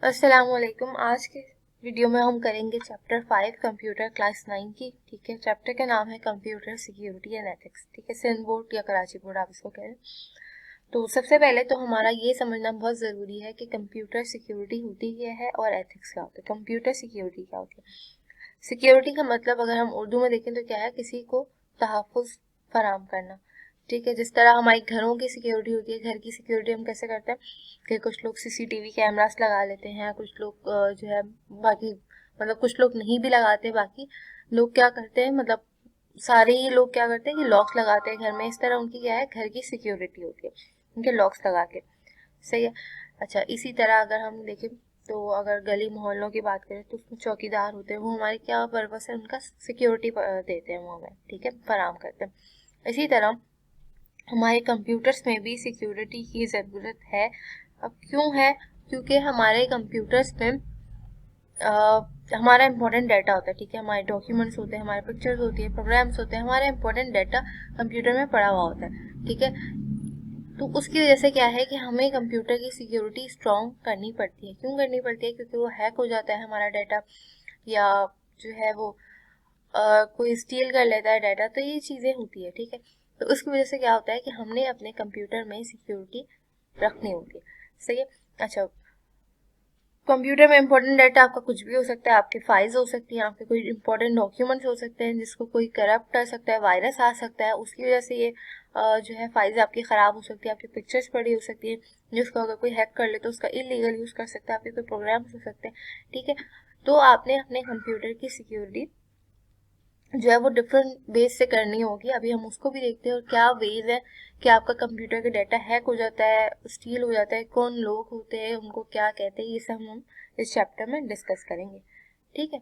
अस्सलामुअलैकुम। आज के वीडियो में हम करेंगे चैप्टर 5 कंप्यूटर क्लास 9 की। ठीक है, चैप्टर का नाम है कंप्यूटर सिक्योरिटी एंड एथिक्स। ठीक है, सिंध बोर्ड या कराची बोर्ड आप इसको कह रहे हैं। तो सबसे पहले तो हमारा ये समझना बहुत ज़रूरी है कि कंप्यूटर सिक्योरिटी होती क्या है और एथिक्स क्या होता है। कंप्यूटर सिक्योरिटी क्या होती है? सिक्योरिटी का मतलब अगर हम उर्दू में देखें तो क्या है, किसी को तहफ़्फ़ुज़ फराहम करना। ठीक है, जिस तरह हमारी घरों की सिक्योरिटी होती है, घर की सिक्योरिटी हम कैसे करते हैं कि कुछ लोग सीसीटीवी कैमरास लगा लेते हैं, कुछ लोग जो है बाकी मतलब कुछ लोग नहीं भी लगाते, बाकी लोग क्या करते हैं मतलब सारे ही लोग क्या करते हैं कि लॉक्स लगाते हैं घर में। इस तरह उनकी क्या है, घर की सिक्योरिटी होती है उनके लॉक्स लगा के। सही है। अच्छा, इसी तरह अगर हम देखें तो अगर गली मोहल्लों की बात करें तो उसमें चौकीदार होते हैं, वो हमारे क्या पर्पस है, उनका सिक्योरिटी देते हैं वो हमें। ठीक है, फराहम करते हैं। इसी तरह हमारे कंप्यूटर्स में भी सिक्योरिटी की ज़रूरत है। अब क्यों है? क्योंकि हमारे कंप्यूटर्स में हमारा इंपॉर्टेंट डाटा होता है। ठीक है, हमारे डॉक्यूमेंट्स होते हैं, हमारे पिक्चर्स होती है, प्रोग्राम्स होते हैं, हमारा इंपॉर्टेंट डाटा कंप्यूटर में पड़ा हुआ होता है। ठीक है, तो उसकी वजह से क्या है कि हमें कंप्यूटर की सिक्योरिटी स्ट्रॉन्ग करनी पड़ती है। क्यों करनी पड़ती है? क्योंकि वो हैक हो जाता है हमारा डाटा, या जो है वो कोई स्टील कर लेता है डाटा, तो ये चीज़ें होती है। ठीक है, तो उसकी वजह से क्या होता है कि हमने अपने कंप्यूटर में सिक्योरिटी रखनी होती है। सही है। अच्छा, कंप्यूटर में इंपॉर्टेंट डाटा आपका कुछ भी हो सकता है, आपके फाइल्स हो सकती हैं, आपके कोई इंपॉर्टेंट डॉक्यूमेंट्स हो सकते हैं जिसको कोई करप्ट कर सकता है, वायरस आ सकता है, उसकी वजह से ये जो है फाइल्स आपकी ख़राब हो सकती है, आपकी पिक्चर्स पड़ी हो सकती है, जिसको अगर कोई हैक कर ले तो उसका इलीगल यूज़ कर सकता है, आपके कोई प्रोग्राम्स हो सकते हैं। ठीक है, तो आपने अपने कंप्यूटर की सिक्योरिटी जो है वो डिफरेंट वेज से करनी होगी। अभी हम उसको भी देखते हैं और क्या वेज है कि आपका कंप्यूटर का डाटा हैक हो जाता है, स्टील हो जाता है, कौन लोग होते हैं, उनको क्या कहते हैं, ये सब हम इस चैप्टर में डिस्कस करेंगे। ठीक है,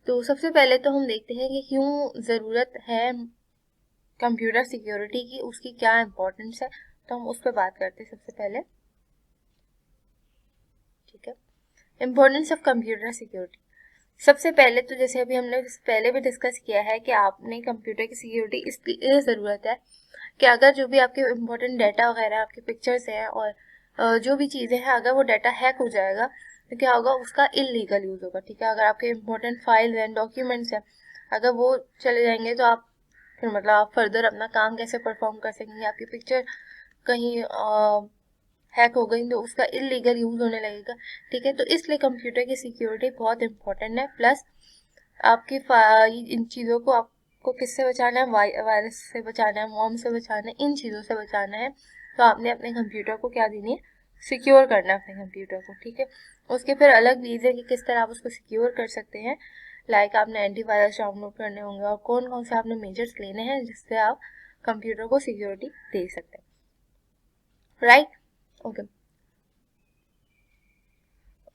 तो सबसे पहले तो हम देखते हैं कि क्यों ज़रूरत है कंप्यूटर सिक्योरिटी की, उसकी क्या इम्पोर्टेंस है। तो हम उस पर बात करते हैं सबसे पहले। ठीक है, इम्पोर्टेंस ऑफ कंप्यूटर सिक्योरिटी। सबसे पहले तो जैसे अभी हमने पहले भी डिस्कस किया है कि आपने कंप्यूटर की सिक्योरिटी इसलिए ज़रूरत है कि अगर जो भी आपके इम्पोर्टेंट डाटा वगैरह, आपके पिक्चर्स हैं और जो भी चीज़ें हैं, अगर वो डाटा हैक हो जाएगा तो क्या होगा, उसका इलीगल यूज़ होगा। ठीक है, अगर आपके इम्पोर्टेंट फाइल्स हैं, डॉक्यूमेंट्स हैं, अगर वो चले जाएंगे तो आप फिर मतलब आप फर्दर अपना काम कैसे परफॉर्म कर सकेंगे। आपकी पिक्चर कहीं हैक हो गई तो उसका इलीगल यूज़ होने लगेगा। ठीक है, तो इसलिए कंप्यूटर की सिक्योरिटी बहुत इंपॉर्टेंट है। प्लस आपकी इन चीज़ों को आपको किससे बचाना है, वायरस से बचाना है, मॉम से बचाना है, इन चीज़ों से बचाना है। तो आपने अपने कंप्यूटर को क्या देनी है, सिक्योर करना है अपने कंप्यूटर को। ठीक है, उसके फिर अलग वीज़ है कि किस तरह आप उसको सिक्योर कर सकते हैं। लाइक आपने एंटीवायरस डाउनलोड करने होंगे और कौन कौन से आपने मेजर्स लेने हैं जिससे आप कंप्यूटर को सिक्योरिटी दे सकते हैं। Right, okay.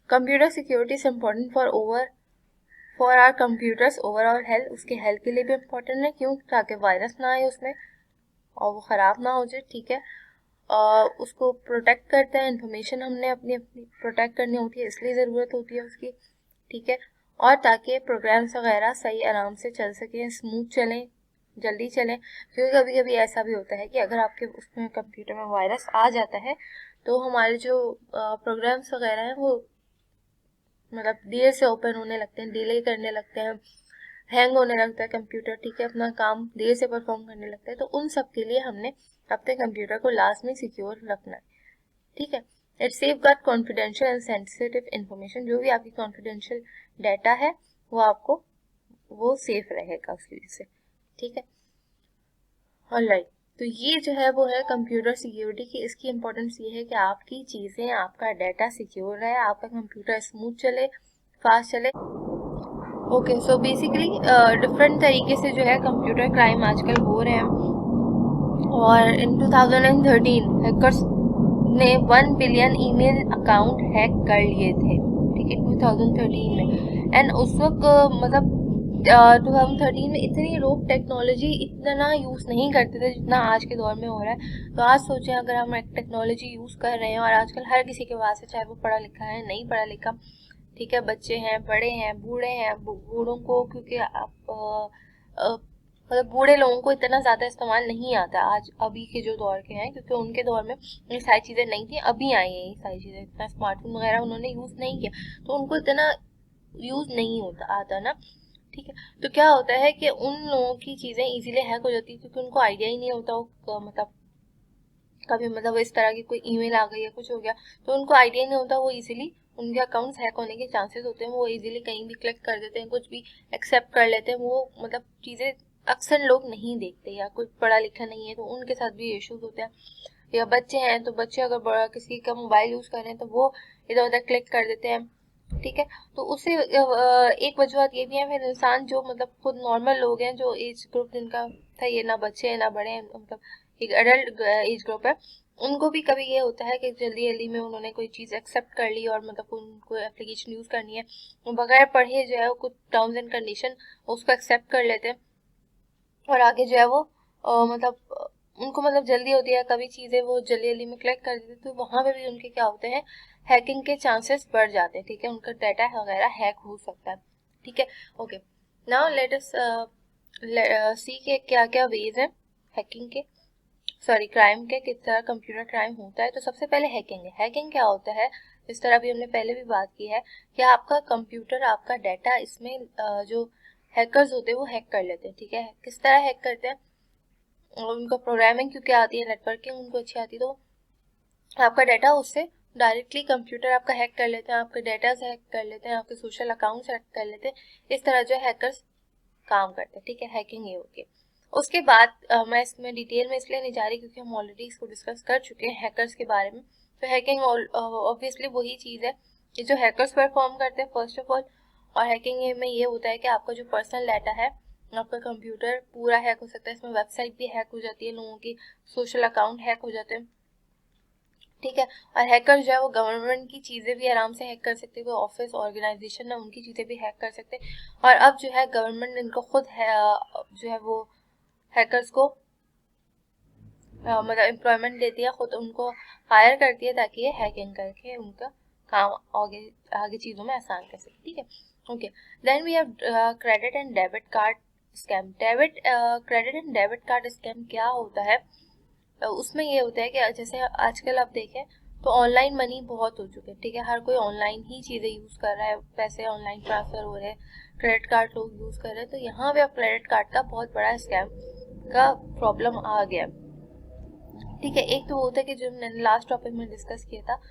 Computer security is important for our computers overall health. उसके हेल्थ के लिए भी इम्पोर्टेंट है। क्यों? ताकि वायरस ना आए उसमें और वो ख़राब ना हो जाए। ठीक है, उसको प्रोटेक्ट करते हैं, इंफॉर्मेशन हमने अपनी अपनी प्रोटेक्ट करनी होती है, इसलिए ज़रूरत होती है उसकी। ठीक है, और ताकि प्रोग्राम्स वगैरह सही आराम से चल सकें, स्मूथ चलें, जल्दी चलें। क्योंकि कभी कभी ऐसा भी होता है कि अगर आपके उसमें कंप्यूटर में वायरस आ जाता है तो हमारे जो प्रोग्राम्स वगैरह हैं वो मतलब देर से ओपन होने लगते हैं, डिले करने लगते हैं, हैंग होने लगता है कंप्यूटर। ठीक है, अपना काम देर से परफॉर्म करने लगता है। तो उन सब के लिए हमने अपने कंप्यूटर को लास्ट में सिक्योर रखना है। ठीक है, it safe guard confidential and sensitive information. जो भी आपकी कॉन्फिडेंशियल डाटा है वो आपको वो सेफ रहेगा उसकी वजह से। ठीक है, ऑलराइट। तो ये जो है वो है कंप्यूटर सिक्योरिटी की। इसकी इम्पोर्टेंस ये है कि आपकी चीज़ें, आपका डाटा सिक्योर रहे, आपका कंप्यूटर स्मूथ चले, फास्ट चले। ओके, सो बेसिकली डिफरेंट तरीके से जो है कंप्यूटर क्राइम आजकल हो रहे हैं। और इन 2013 हैकर्स ने 1 बिलियन ईमेल अकाउंट हैक कर लिए थे। ठीक है, 2013 में। एंड उस वक्त मतलब 2013 में इतनी लोग टेक्नोलॉजी इतना यूज़ नहीं करते थे जितना आज के दौर में हो रहा है। तो आज सोचें, अगर हम एक टेक्नोलॉजी यूज़ कर रहे हैं और आजकल हर किसी के पास है, चाहे वो पढ़ा लिखा है नहीं पढ़ा लिखा। ठीक है, बच्चे हैं, बड़े हैं, बूढ़े हैं, बूढ़ों को क्योंकि आप मतलब बूढ़े लोगों को इतना ज़्यादा इस्तेमाल नहीं आता आज अभी के जो दौर के हैं, क्योंकि उनके दौर में ये सारी चीज़ें नहीं थी, अभी आई हैं ये सारी चीज़ें, इतना स्मार्टफोन वगैरह उन्होंने यूज़ नहीं किया, तो उनको इतना यूज़ नहीं होता आता ना। ठीक है, तो क्या होता है कि उन लोगों की चीज़ें इजीली हैक हो जाती है, क्योंकि उनको आइडिया ही नहीं होता मतलब कभी मतलब इस तरह की कोई ईमेल आ गई या कुछ हो गया, तो उनको आइडिया नहीं होता, वो इजीली उनके अकाउंट्स हैक होने के चांसेस होते हैं, वो इजीली कहीं भी क्लिक कर देते हैं, कुछ भी एक्सेप्ट कर लेते हैं, वो मतलब चीज़ें अक्सर लोग नहीं देखते, या कोई पढ़ा लिखा नहीं है तो उनके साथ भी इश्यूज होते हैं, या बच्चे हैं तो बच्चे अगर बड़ा किसी का मोबाइल यूज़ कर रहे हैं तो वो इधर उधर क्लिक कर देते हैं। ठीक है, तो उससे एक वजूहत ये भी है, फिर इंसान जो मतलब खुद नॉर्मल लोग हैं, जो एज ग्रुप जिनका था, ये ना बच्चे हैं ना बड़े हैं, मतलब एक एडल्ट एज ग्रुप है, उनको भी कभी ये होता है कि जल्दी जल्दी में उन्होंने कोई चीज़ एक्सेप्ट कर ली, और मतलब उनको एप्लीकेशन यूज़ करनी है, वो बगैर पढ़े जो है कुछ टर्म्स एंड कंडीशन उसको एक्सेप्ट कर लेते हैं, और आगे जो है वो उनको मतलब जल्दी होती है, कभी चीज़ें वो जल्दी जल्दी में क्लिक कर देते हैं, तो वहाँ पे भी उनके क्या होते हैं, हैकिंग के चांसेस बढ़ जाते हैं। ठीक है, उनका डाटा वगैरह हैक हो सकता है। ठीक है, ओके, नाउ लेट अस सी के क्या क्या वेज हैं हैकिंग के, सॉरी क्राइम के, किस तरह कंप्यूटर क्राइम होता है। तो सबसे पहले हैकिंग है। हैकिंग क्या होता है, जिस तरह भी हमने पहले भी बात की है, कि आपका कंप्यूटर, आपका डाटा, इसमें जो हैकर्स होते हैं वो हैक कर लेते हैं। ठीक है, किस तरह हैक करते हैं, और उनको प्रोग्रामिंग क्योंकि आती है, नेटवर्किंग उनको अच्छी आती है, तो आपका डाटा उससे डायरेक्टली कंप्यूटर आपका हैक कर लेते हैं, आपके डाटा से हैक कर लेते हैं, आपके सोशल अकाउंट हैक कर लेते हैं। इस तरह जो हैकर्स काम करते हैं। ठीक है, हैकिंग ये होती है। उसके बाद मैं इसमें डिटेल में इसलिए नहीं जा रही क्योंकि हम ऑलरेडी इसको डिस्कस कर चुके हैं हैकर्स के बारे में। तो हैकिंग ऑब्वियसली वही चीज़ है कि जो हैकर्स परफॉर्म करते हैं फर्स्ट ऑफ ऑल, और हैकिंग में ये होता है कि आपका जो पर्सनल डाटा है, आपका कंप्यूटर पूरा हैक हो सकता है, इसमें वेबसाइट भी हैक हो जाती है, लोगों की सोशल अकाउंट हैक हो जाते हैं। ठीक है, और हैकर जो है वो गवर्नमेंट की चीज़ें भी आराम से हैक कर सकते हैं, कोई ऑफिस ऑर्गेनाइजेशन है उनकी चीज़ें भी हैक कर सकते हैं, और अब जो है गवर्नमेंट इनको खुद है जो है वो हैकर्स को मतलब एम्प्लॉयमेंट देती है, खुद उनको हायर करती है ताकि ये हैकिंग करके उनका काम आगे आगे चीज़ों में आसान कर सके। ठीक है, okay, then we have credit and debit card scam. Credit and debit card scam क्या होता है, उसमें ये होता है कि जैसे आजकल आप देखें तो ऑनलाइन मनी बहुत हो चुके हैं। ठीक है, हर कोई ऑनलाइन ही चीज़ें यूज़ कर रहा है, पैसे ऑनलाइन ट्रांसफ़र हो रहे हैं, क्रेडिट कार्ड लोग यूज़ कर रहे हैं, तो यहाँ पे अब क्रेडिट कार्ड का बहुत बड़ा स्कैम का प्रॉब्लम आ गया। ठीक है, एक तो वो होता है कि जो मैंने लास्ट टॉपिक में डिस्कस किया था,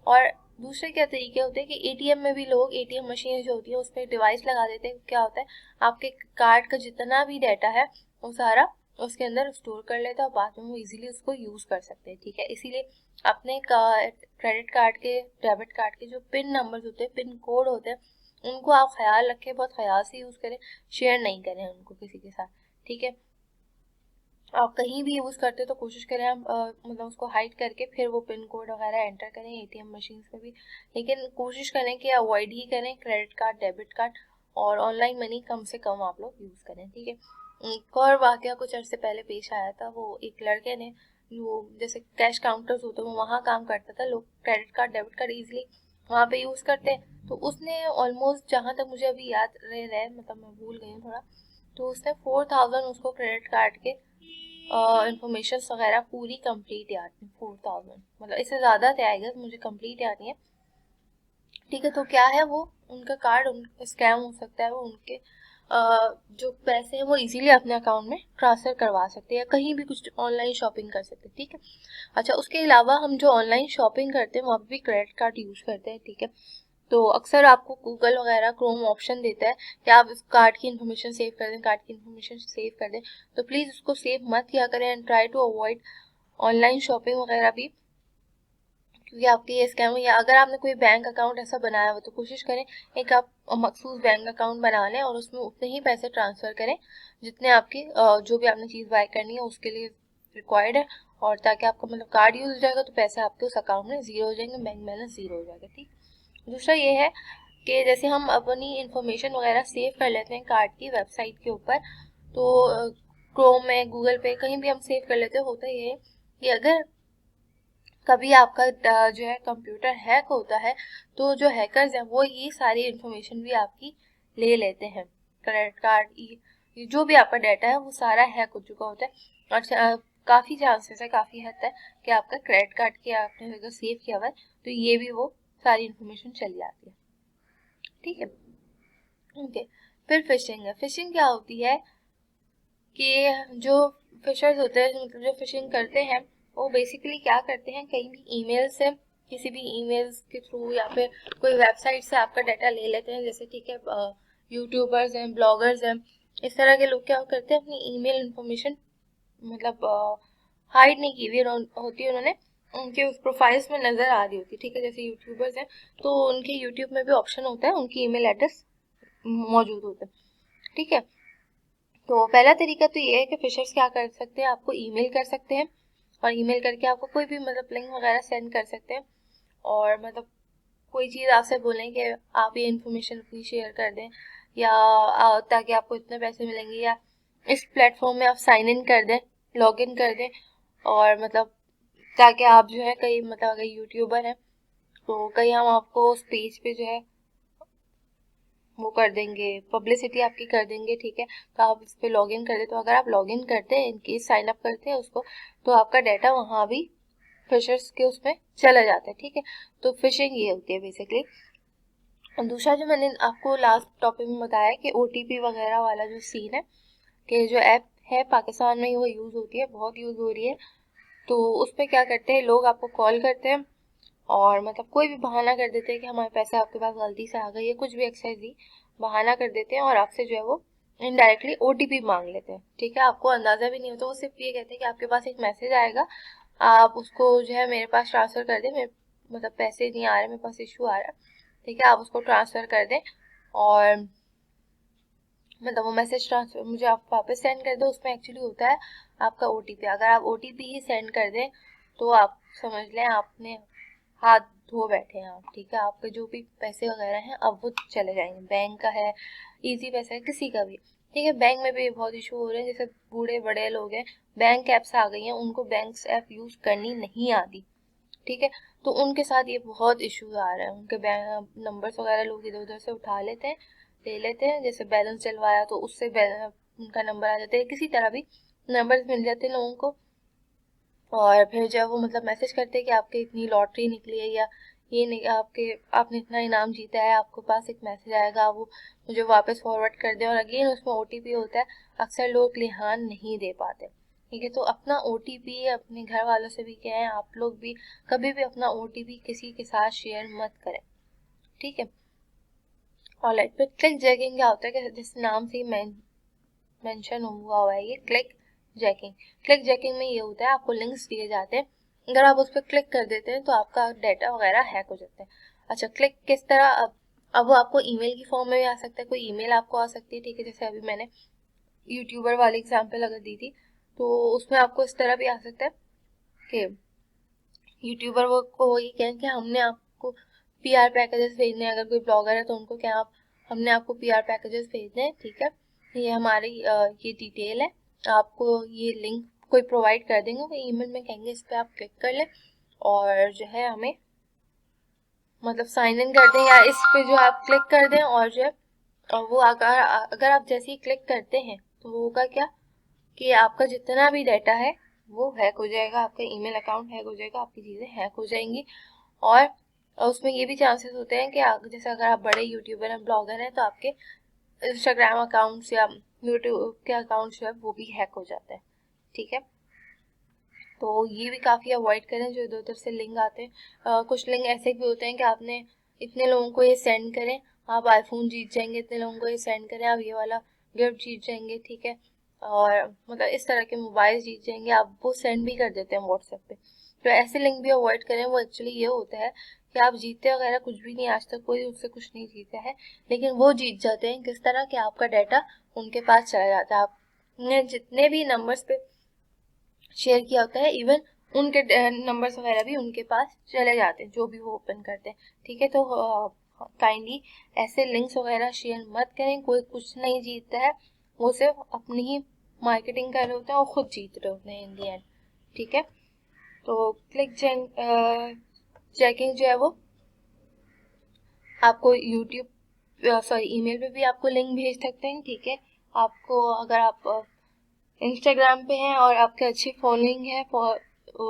और दूसरे क्या तरीके होते हैं कि एटीएम में भी लोग एटीएम मशीन जो होती है उस पर डिवाइस लगा देते हैं। क्या होता है, आपके कार्ड का जितना भी डाटा है वो सारा उसके अंदर स्टोर कर लेता है, और बाद में वो इजीली उसको यूज़ कर सकते हैं। ठीक है, इसीलिए अपने क्रेडिट कार्ड के, डेबिट कार्ड के जो पिन नंबर्स होते हैं, पिन कोड होते हैं, उनको आप ख्याल रखें, बहुत ख्याल से यूज़ करें, शेयर नहीं करें उनको किसी के साथ। ठीक है, आप कहीं भी यूज़ करते तो कोशिश करें आप मतलब उसको हाइड करके फिर वो पिन कोड वगैरह एंटर करें एटीएम मशीन में भी, लेकिन कोशिश करें कि अवॉइड ही करें क्रेडिट कार्ड, डेबिट कार्ड, और ऑनलाइन मनी कम से कम आप लोग यूज़ करें। ठीक है, एक और वाकया कुछ अर्से पहले पेश आया था, वो एक लड़के ने, वो जैसे कैश काउंटर्स होते हैं वो वहाँ काम करता था, लोग credit card, debit card easily वहाँ पे यूज़ करते हैं, तो उसने ऑलमोस्ट, जहाँ तक मुझे अभी याद रहे मतलब मैं भूल गई हूँ थोड़ा, तो उसने 4000 उसको क्रेडिट कार्ड के इंफॉर्मेशन वगैरह पूरी कंप्लीट याद नहीं, 4000 मतलब इससे ज़्यादा थे आई गेस, मुझे कंप्लीट याद नहीं है। ठीक है, तो क्या है वो उनका कार्ड स्कैम हो सकता है, वो उनके जो पैसे हैं वो इजीली अपने अकाउंट में ट्रांसफ़र करवा सकते हैं, या कहीं भी कुछ ऑनलाइन शॉपिंग कर सकते हैं। ठीक है, अच्छा, उसके अलावा हम जो ऑनलाइन शॉपिंग करते हैं वहाँ भी क्रेडिट कार्ड यूज़ करते हैं। ठीक है, तो अक्सर आपको गूगल वगैरह क्रोम ऑप्शन देता है कि आप इस कार्ड की इन्फॉर्मेशन सेव कर दें, कार्ड की इन्फॉर्मेशन सेव कर दें, तो प्लीज़ उसको सेव मत किया करें, and try to avoid online shopping वगैरह भी, क्योंकि आपके ये स्कैम, या अगर आपने कोई बैंक अकाउंट ऐसा बनाया हो तो कोशिश करें एक आप मखसूस बैंक अकाउंट बना लें, और उसमें उतने ही पैसे ट्रांसफ़र करें जितने आपकी जो भी आपने चीज़ बाय करनी है उसके लिए रिक्वायर्ड है, और ताकि आपका मतलब कार्ड यूज़ हो जाएगा तो पैसे आपके उस अकाउंट में ज़ीरो हो जाएंगे, बैंक बैलेंस ज़ीरो हो जाएगा। ठीक, दूसरा ये है कि जैसे हम अपनी इंफॉर्मेशन वगैरह सेव कर लेते हैं कार्ड की वेबसाइट के ऊपर, तो क्रोम में, गूगल पे, कहीं भी हम सेव कर लेते हैं, होता ये है कि अगर कभी आपका जो है कंप्यूटर हैक होता है तो जो हैकर्स हैं वो ये सारी इंफॉर्मेशन भी आपकी ले लेते हैं, क्रेडिट कार्ड, कि जो भी आपका डाटा है वो सारा हैक हो चुका होता है, और काफ़ी चांसेस है, काफ़ी हद तक कि आपका क्रेडिट कार्ड के आपने अगर सेव किया हुआ है तो ये भी वो सारी इन्फॉर्मेशन चली जाती है, ठीक है। ओके, फिर फिशिंग है। फिशिंग क्या होती है कि जो फिशर्स होते हैं, मतलब जो फिशिंग करते हैं, वो बेसिकली क्या करते हैं, कहीं भी ईमेल से, किसी भी ईमेल्स के थ्रू या फिर कोई वेबसाइट से आपका डाटा ले लेते हैं। जैसे ठीक है, यूट्यूबर्स हैं, ब्लॉगर्स हैं, इस तरह के लोग क्या करते हैं, अपनी ईमेल इंफॉर्मेशन मतलब हाइड नहीं की हुई होती है उन्होंने, उनके उस प्रोफाइल्स में नज़र आ रही होती है, ठीक है। जैसे यूट्यूबर्स हैं तो उनके यूट्यूब में भी ऑप्शन होता है, उनकी ईमेल एड्रेस मौजूद होता है, ठीक है। तो पहला तरीका तो ये है कि फिशर्स क्या कर सकते हैं, आपको ईमेल कर सकते हैं, और ईमेल करके आपको कोई भी मतलब लिंक वगैरह सेंड कर सकते हैं, और मतलब कोई चीज़ आपसे बोलें कि आप ये इन्फॉर्मेशन अपनी शेयर कर दें, या ताकि आपको इतने पैसे मिलेंगे, या इस प्लेटफॉर्म में आप साइन इन कर दें, लॉग इन कर दें, और मतलब ताकि आप जो है कहीं मतलब अगर यूट्यूबर हैं तो कहीं हम आपको उस पेज पे जो है वो कर देंगे, पब्लिसिटी आपकी कर देंगे, ठीक है। तो आप उस पर लॉग इन कर दे, तो अगर आप लॉग इन करते हैं, इनकेस साइन अप करते हैं उसको, तो आपका डाटा वहाँ भी फिशर्स के उसमें चला जाता है, ठीक है। तो फिशिंग ये होती है बेसिकली। दूसरा जो मैंने आपको लास्ट टॉपिक में बताया कि OTP वगैरह वाला जो सीन है, कि जो ऐप है पाकिस्तान में वो यूज़ होती है, बहुत यूज़ हो रही है। तो उस पर क्या करते हैं लोग, आपको कॉल करते हैं और मतलब कोई भी बहाना कर देते हैं कि हमारे पैसे आपके पास गलती से आ गए, या कुछ भी एक्सरसाइज बहाना कर देते हैं और आपसे जो है वो इनडायरेक्टली OTP मांग लेते हैं, ठीक है। आपको अंदाज़ा भी नहीं होता, वो सिर्फ ये कहते हैं कि आपके पास एक मैसेज आएगा, आप उसको जो है मेरे पास ट्रांसफ़र कर दें, मेरे मतलब पैसे नहीं आ रहे, मेरे पास इशू आ रहा है, ठीक है, आप उसको ट्रांसफ़र कर दें, और मतलब वो मैसेज ट्रांसफर मुझे आप वापस सेंड कर दो। उसमें एक्चुअली होता है आपका OTP, अगर आप OTP ही सेंड कर दें तो आप समझ लें आपने हाथ धो बैठे हैं आप, ठीक है। आपके जो भी पैसे वगैरह हैं अब वो चले जाएंगे, बैंक का है, इजी पैसा है, किसी का भी, ठीक है। बैंक में भी बहुत इशू हो रहे हैं, जैसे बूढ़े बड़े लोग हैं, बैंक ऐप्स आ गई हैं, उनको बैंक ऐप यूज़ करनी नहीं आती, ठीक है। तो उनके साथ ये बहुत इशू आ रहा है, उनके बैंक नंबर्स वगैरह लोग इधर उधर से उठा लेते हैं, ले लेते हैं, जैसे बैलेंस चलवाया तो उससे उनका नंबर आ जाता है, किसी तरह भी नंबर्स मिल जाते हैं लोगों को, और फिर जब वो मतलब मैसेज करते हैं कि आपके इतनी लॉटरी निकली है, या ये नहीं आपने इतना इनाम जीता है, आपके पास एक मैसेज आएगा, वो मुझे वापस फॉरवर्ड कर दें, और अगेन उसमें OTP होता है, अक्सर लोग लिहान नहीं दे पाते, ठीक है। तो अपना OTP अपने घर वालों से भी कहें, आप लोग भी कभी भी अपना OTP किसी के साथ शेयर मत करें, ठीक है। ऑलराइट, फिर क्लिक जैकिंग क्या होता है कि जिस नाम से मेंशन हुआ है ये क्लिक जैकिंग। क्लिक जैकिंग में ये होता है आपको लिंक्स दिए जाते हैं, अगर आप उस पर क्लिक कर देते हैं तो आपका डाटा वगैरह हैक हो जाता है। अच्छा, क्लिक किस तरह, अब वो आपको ईमेल की फॉर्म में भी आ सकता है, कोई ईमेल आपको आ सकती है, ठीक है। जैसे अभी मैंने यूट्यूबर वाली एग्जाम्पल अगर दी थी, तो उसमें आपको इस तरह भी आ सकता है कि यूट्यूबर वो को ये कहें कि हमने आपको PR पैकेजेस भेजने हैं, अगर कोई ब्लॉगर है तो उनको क्या आप हमने आपको PR पैकेजेस भेजने हैं, ठीक है। ये हमारी ये डिटेल है, आपको ये लिंक कोई प्रोवाइड कर देंगे, वो ईमेल में कहेंगे इस पर आप क्लिक कर लें, और जो है हमें मतलब साइन इन कर दें, या इस पे जो आप क्लिक कर दें, और जो है वो अगर आप जैसे ही क्लिक करते हैं तो वो होगा क्या कि आपका जितना भी डाटा है वो हैक हो जाएगा, आपका ईमेल अकाउंट हैक हो जाएगा, आपकी चीज़ें हैक हो जाएंगी, और उसमें ये भी चांसेस होते हैं कि जैसे अगर आप बड़े यूट्यूबर हैं, ब्लॉगर हैं, तो आपके इंस्टाग्राम अकाउंट्स या यूट्यूब के अकाउंट्स जो है वो भी हैक हो जाते हैं, ठीक है। तो ये भी काफ़ी अवॉइड करें जो इधर उधर से लिंक आते हैं। कुछ लिंक ऐसे भी होते हैं कि आपने इतने लोगों को ये सेंड करें, आप आईफोन जीत जाएंगे, इतने लोगों को ये सेंड करें, आप ये वाला गिफ्ट जीत जाएंगे, ठीक है। और मतलब इस तरह के मोबाइल जीत जाएंगे, आप वो सेंड भी कर देते हैं व्हाट्सएप पे। तो ऐसे लिंक भी अवॉइड करें, वो एक्चुअली ये होता है कि आप जीतते वगैरह कुछ भी नहीं, आज तक कोई उससे कुछ नहीं जीता है, लेकिन वो जीत जाते हैं किस तरह कि आपका डाटा उनके पास चला जाता है, आपने जितने भी नंबर्स पे शेयर किया होता है, इवन उनके नंबर्स वगैरह भी उनके पास चले जाते हैं जो भी वो ओपन करते हैं, ठीक है। तो काइंडली ऐसे लिंक्स वगैरह शेयर मत करें, कोई कुछ नहीं जीतता है, वो सिर्फ अपनी ही मार्केटिंग कर रहे होते हैं और खुद जीत रहे होते हैं इन दी एंड, ठीक है। तो क्लिक चेकिंग जो है वो आपको यूट्यूब ईमेल पे भी आपको लिंक भेज सकते हैं, ठीक है, आपको अगर आप इंस्टाग्राम पे हैं और आपकी अच्छी फॉलोइंग है,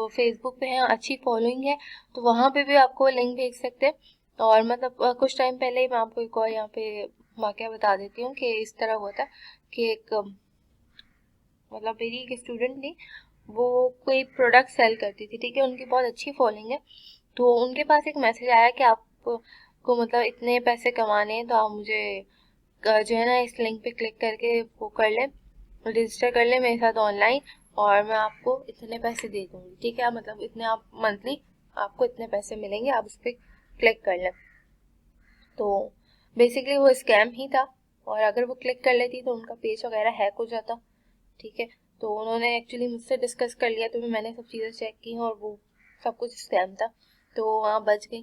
फेसबुक पे है अच्छी फॉलोइंग है, तो वहाँ पे भी आपको लिंक भेज सकते हैं। और मतलब कुछ टाइम पहले ही मैं आपको एक और यहाँ पे वाकया बता देती हूँ कि इस तरह हुआ था कि एक मतलब मेरी एक स्टूडेंट थी, वो कोई प्रोडक्ट सेल करती थी, ठीक है, उनकी बहुत अच्छी फॉलोइंग है। तो उनके पास एक मैसेज आया कि आपको मतलब इतने पैसे कमाने हैं, तो आप मुझे जो है ना इस लिंक पे क्लिक करके वो कर लें, रजिस्टर कर लें मेरे साथ ऑनलाइन, और मैं आपको इतने पैसे दे दूँगी, ठीक है, मतलब इतने आप मंथली आपको इतने पैसे मिलेंगे, आप उस पर क्लिक कर लें। तो बेसिकली वो स्कैम ही था, और अगर वो क्लिक कर लेती तो उनका पेज वगैरह हैक हो जाता, ठीक है। तो उन्होंने एक्चुअली मुझसे डिस्कस कर लिया, तो मैंने सब चीज़ें चेक की और वो सब कुछ स्कैम था, तो वहाँ बच गई।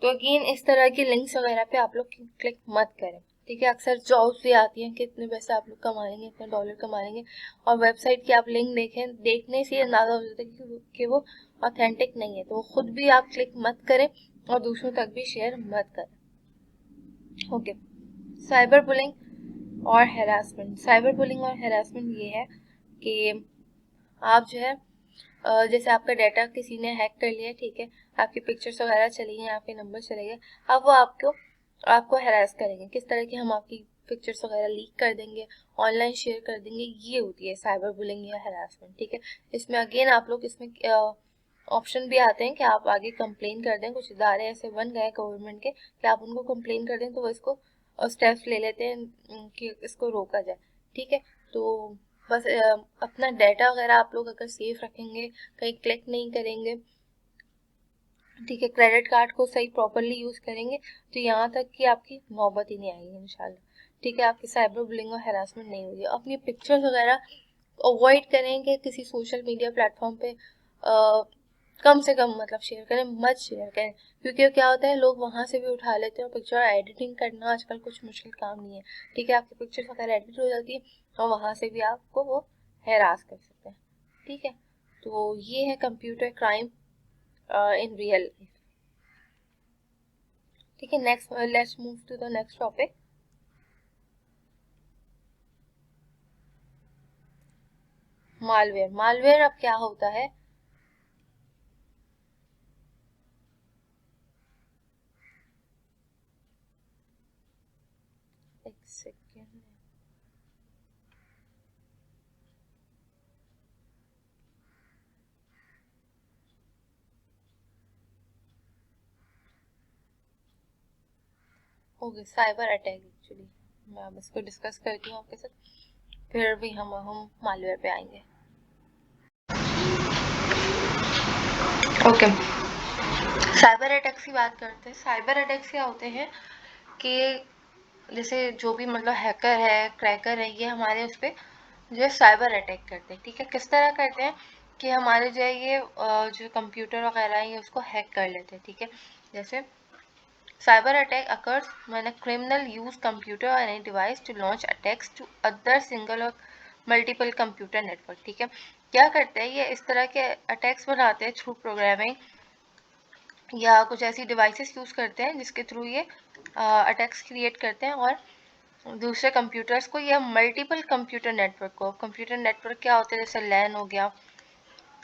तो अगेन इस तरह की लिंक्स वगैरह पे आप लोग क्लिक मत करें, ठीक है। अक्सर जॉब्स भी आती हैं कि इतने पैसे आप लोग कमा लेंगे, इतने डॉलर कमा लेंगे, और वेबसाइट की आप लिंक देखें, देखने से अंदाज़ा हो जाता है कि वो ऑथेंटिक नहीं है, तो वो खुद भी आप क्लिक मत करें और दूसरों तक भी शेयर मत करें। ओके, साइबर बुलिंग और हैरासमेंट। साइबर बुलिंग और हैरासमेंट ये है कि आप जो है जैसे आपका डाटा किसी ने हैक कर लिया, ठीक है, आपकी पिक्चर्स वगैरह चली गई, आपके नंबर चले गए, अब वो आपको हैरास करेंगे, किस तरह की हम आपकी पिक्चर्स वगैरह लीक कर देंगे, ऑनलाइन शेयर कर देंगे, ये होती है साइबर बुलिंग या हैरासमेंट, ठीक है। इसमें अगेन आप लोग इसमें ऑप्शन भी आते हैं कि आप आगे कंप्लेन कर दें, कुछ इदारे ऐसे बन गए गवर्नमेंट के कि आप उनको कंप्लेन कर दें तो वो इसको स्टेप्स ले लेते हैं कि इसको रोका जाए, ठीक है। तो बस अपना डाटा वगैरह आप लोग अगर सेफ रखेंगे, कहीं क्लिक नहीं करेंगे, ठीक है, क्रेडिट कार्ड को सही प्रॉपरली यूज़ करेंगे, तो यहाँ तक कि आपकी नौबत ही नहीं आएगी इंशाल्लाह, ठीक है, आपकी साइबर बुलिंग और हैरासमेंट नहीं होगी। अपनी पिक्चर्स वगैरह अवॉइड करें कि किसी सोशल मीडिया प्लेटफॉर्म पे कम से कम मतलब शेयर करें, मत शेयर करें, क्योंकि क्या होता है लोग वहाँ से भी उठा लेते हैं, और पिक्चर एडिटिंग करना आजकल कुछ मुश्किल काम नहीं है, ठीक है, आपकी पिक्चर्स वगैरह एडिट हो जाती है और वहाँ से भी आपको वो हैरास कर सकते हैं, ठीक है। तो ये है computer crime in real life, ठीक है। Next let's move to the next topic, malware. Malware अब क्या होता है, एक second, okay, cyber attack. Actually मैं अब इसको डिस्कस करती हूँ आपके साथ, फिर भी हम मालवेयर पे आएंगे। ओके, साइबर अटैक्स की बात करते हैं। साइबर अटैक्स क्या होते हैं कि जैसे जो भी मतलब हैकर है, क्रैकर है, ये हमारे उस पर जो है साइबर अटैक करते हैं, ठीक है। किस तरह करते हैं कि हमारे जो है ये जो कंप्यूटर वगैरह है ये उसको हैक कर लेते हैं, ठीक है। जैसे cyber attack occurs when a criminal use computer or any device to launch attacks to other single or multiple computer network, ठीक है। क्या करते हैं ये, इस तरह के अटैक्स बनाते हैं थ्रू प्रोग्रामिंग या कुछ ऐसी डिवाइसेस यूज करते हैं जिसके थ्रू ये अटैक्स क्रिएट करते हैं और दूसरे कंप्यूटर्स को या मल्टीपल कंप्यूटर नेटवर्क को, कंप्यूटर नेटवर्क क्या होते हैं जैसे लैन हो गया,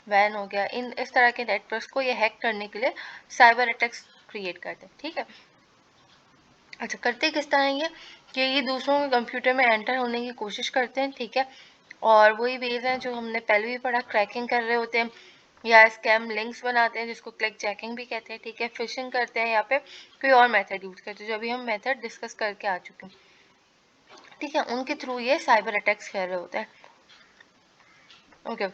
वैन हो गया, इन इस तरह के नेटवर्क्स को ये हैक करने के लिए साइबर अटैक्स क्रिएट करते हैं, ठीक है। अच्छा, करते किस तरह ये कि ये दूसरों के कंप्यूटर में एंटर होने की कोशिश करते हैं, ठीक है, और वही वेज हैं जो हमने पहले भी पढ़ा, क्रैकिंग कर रहे होते हैं या स्कैम लिंक्स बनाते हैं जिसको क्लिक चेकिंग भी कहते हैं, ठीक है, फिशिंग करते हैं या फिर कोई और मेथड यूज करते हैं जो अभी हम मेथड डिस्कस करके आ चुके हैं, ठीक है, उनके थ्रू ये साइबर अटैक्स कर रहे होते हैं। ओके,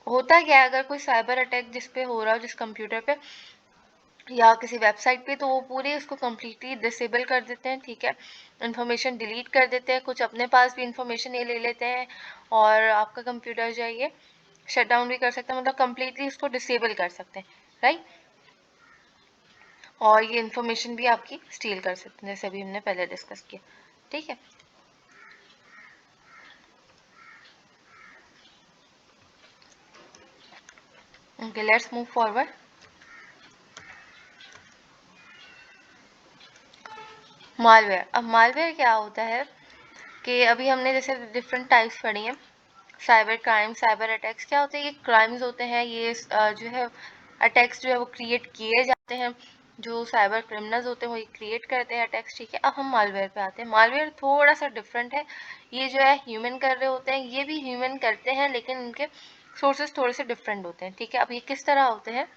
होता क्या है अगर कोई साइबर अटैक जिस पे हो रहा हो, जिस कंप्यूटर पे या किसी वेबसाइट पे, तो वो पूरे उसको कम्प्लीटली डिसेबल कर देते हैं, ठीक है, इन्फॉर्मेशन डिलीट कर देते हैं, कुछ अपने पास भी इन्फॉर्मेशन ये ले लेते हैं और आपका कंप्यूटर जो है ये शट डाउन भी कर सकते हैं, मतलब कम्प्लीटली इसको डिसेबल कर सकते हैं, राइट। और ये इन्फॉर्मेशन भी आपकी स्टील कर सकते हैं जैसे अभी हमने पहले डिस्कस किया, ठीक है। Okay, let's move forward. Malware, अब मालवेयर क्या होता है कि अभी हमने जैसे डिफरेंट टाइप्स पढ़ी हैं, साइबर क्राइम, साइबर अटैक्स। क्या होते हैं? ये क्राइम्स होते हैं, ये जो है अटैक्स जो है वो क्रिएट किए जाते हैं, जो साइबर क्रिमिनल्स होते हैं वो ये क्रिएट करते हैं अटैक्स, ठीक है। अब हम मालवेयर पे आते हैं। मालवेयर थोड़ा सा डिफरेंट है, ये जो है ह्यूमन कर रहे होते हैं, ये भी ह्यूमन करते हैं लेकिन इनके सोर्सेज थोड़े से डिफरेंट होते हैं, ठीक है। अब ये किस तरह होते हैं?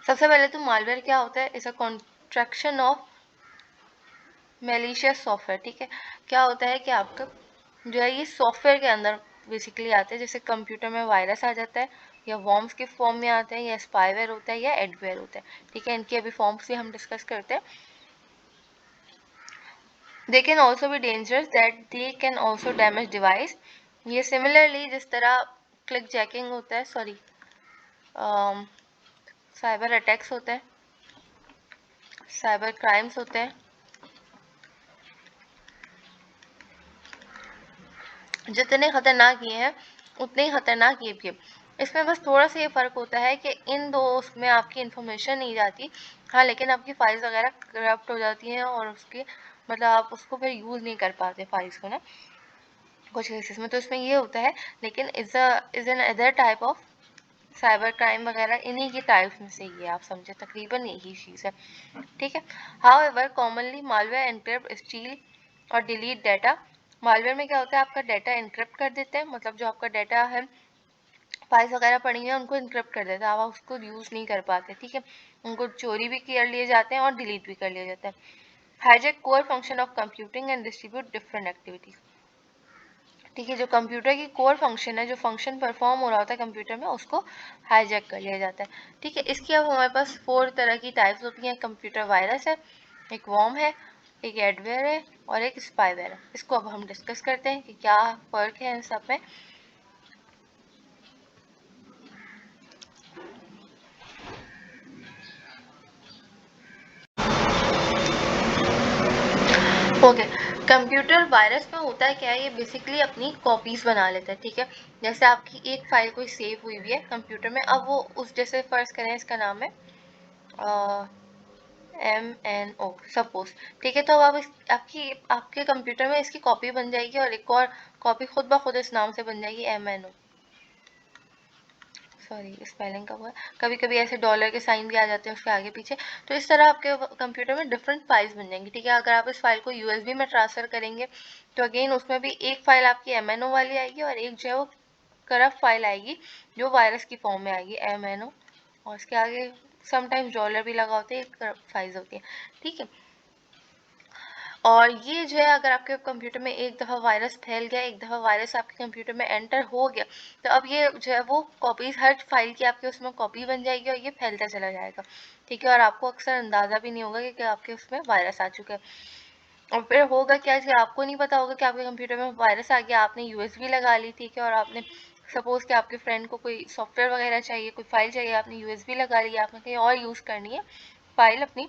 सबसे पहले तो मालवेयर क्या होता है? Is a contraction of malicious software, ठीक है। क्या होता है कि आपका जो है ये सॉफ्टवेयर के अंदर बेसिकली आते हैं, जैसे कंप्यूटर में वायरस आ जाता है या वॉर्म्स के फॉर्म में आते हैं या स्पाईवेयर होता है या एडवेयर होता है, ठीक है। इनकी अभी फॉर्म्स भी हम डिस्कस करते हैं। They can also be dangerous that they can also damage device. ये सिमिलरली जिस तरह क्लिक जैकिंग होता है, सॉरी साइबर अटैक्स होते हैं, साइबर क्राइम्स होते हैं, जितने खतरनाक ये हैं उतने ही खतरनाक ये भी है। इसमें बस थोड़ा सा ये फ़र्क होता है कि इन दो उसमें आपकी इन्फॉर्मेशन नहीं जाती, हाँ, लेकिन आपकी फाइल्स वगैरह करप्ट हो जाती हैं और उसके मतलब आप उसको फिर यूज़ नहीं कर पाते फाइल्स को ना, कुछ केसेस में। तो इसमें ये होता है, लेकिन is an other type of cyber crime वगैरह, इन्हीं की टाइप्स में से ये आप समझे, तकरीबन यही चीज़ है, ठीक है। However commonly malware encrypt, steel और डिलीट डाटा। मालवेयर में क्या होता है? आपका डाटा एनक्रिप्ट कर देते हैं, मतलब जो आपका डाटा है, फाइल्स वगैरह पड़ी हुई है, उनको एनक्रिप्ट कर देते हैं, आप उसको यूज़ नहीं कर पाते, ठीक है। उनको चोरी भी कर लिए जाते हैं और डिलीट भी कर लिए जाते हैं। Hijack core function of computing and distribute different activities, ठीक है। जो कंप्यूटर की कोर फंक्शन है, जो फंक्शन परफॉर्म हो रहा होता है कंप्यूटर में, उसको हाईजैक कर लिया जाता है, ठीक है। इसकी अब हमारे पास 4 तरह की टाइप्स होती हैं। कंप्यूटर वायरस है, एक वॉर्म है, एक एडवेयर है और एक स्पाईवेयर है। इसको अब हम डिस्कस करते हैं कि क्या फ़र्क है इन सब में। ओके, कंप्यूटर वायरस में होता है क्या है? ये बेसिकली अपनी कॉपीज बना लेता है, ठीक है। जैसे आपकी एक फाइल कोई सेव हुई हुई है कंप्यूटर में, अब वो उस, जैसे फर्ज करें इसका नाम है MNO सपोज, ठीक है। तो अब आप आपके कंप्यूटर में इसकी कॉपी बन जाएगी और एक और कॉपी खुद ब खुद इस नाम से बन जाएगी MNO, सॉरी स्पेलिंग का हुआ है, कभी कभी ऐसे डॉलर के साइन भी आ जाते हैं उसके आगे पीछे। तो इस तरह आपके कंप्यूटर में डिफरेंट फाइल्स बन जाएंगी, ठीक है। अगर आप इस फाइल को USB में ट्रांसफर करेंगे तो अगेन उसमें भी एक फाइल आपकी MNO वाली आएगी और एक जो है वो करप्ट फाइल आएगी जो वायरस की फॉर्म में आएगी MNO, और उसके आगे समटाइम्स डॉलर भी लगा होते हैं, करप्ट फाइल्स होती है, ठीक है। और ये जो है अगर आपके कंप्यूटर में एक दफ़ा वायरस फैल गया, एक दफ़ा वायरस आपके कंप्यूटर में एंटर हो गया, तो अब ये जो है वो कॉपीज, हर फाइल की आपके उसमें कॉपी बन जाएगी और ये फैलता चला जाएगा, ठीक है। और आपको अक्सर अंदाज़ा भी नहीं होगा कि आपके उसमें वायरस आ चुका है। और फिर होगा क्या कि आपको नहीं पता होगा कि आपके कंप्यूटर में वायरस आ गया, आपने USB लगा ली, ठीक है, और आपने सपोज़ कि आपके फ्रेंड को कोई सॉफ्टवेयर वगैरह चाहिए, कोई फाइल चाहिए, आपने USB लगा ली, आपने कहीं और यूज़ करनी है फाइल अपनी,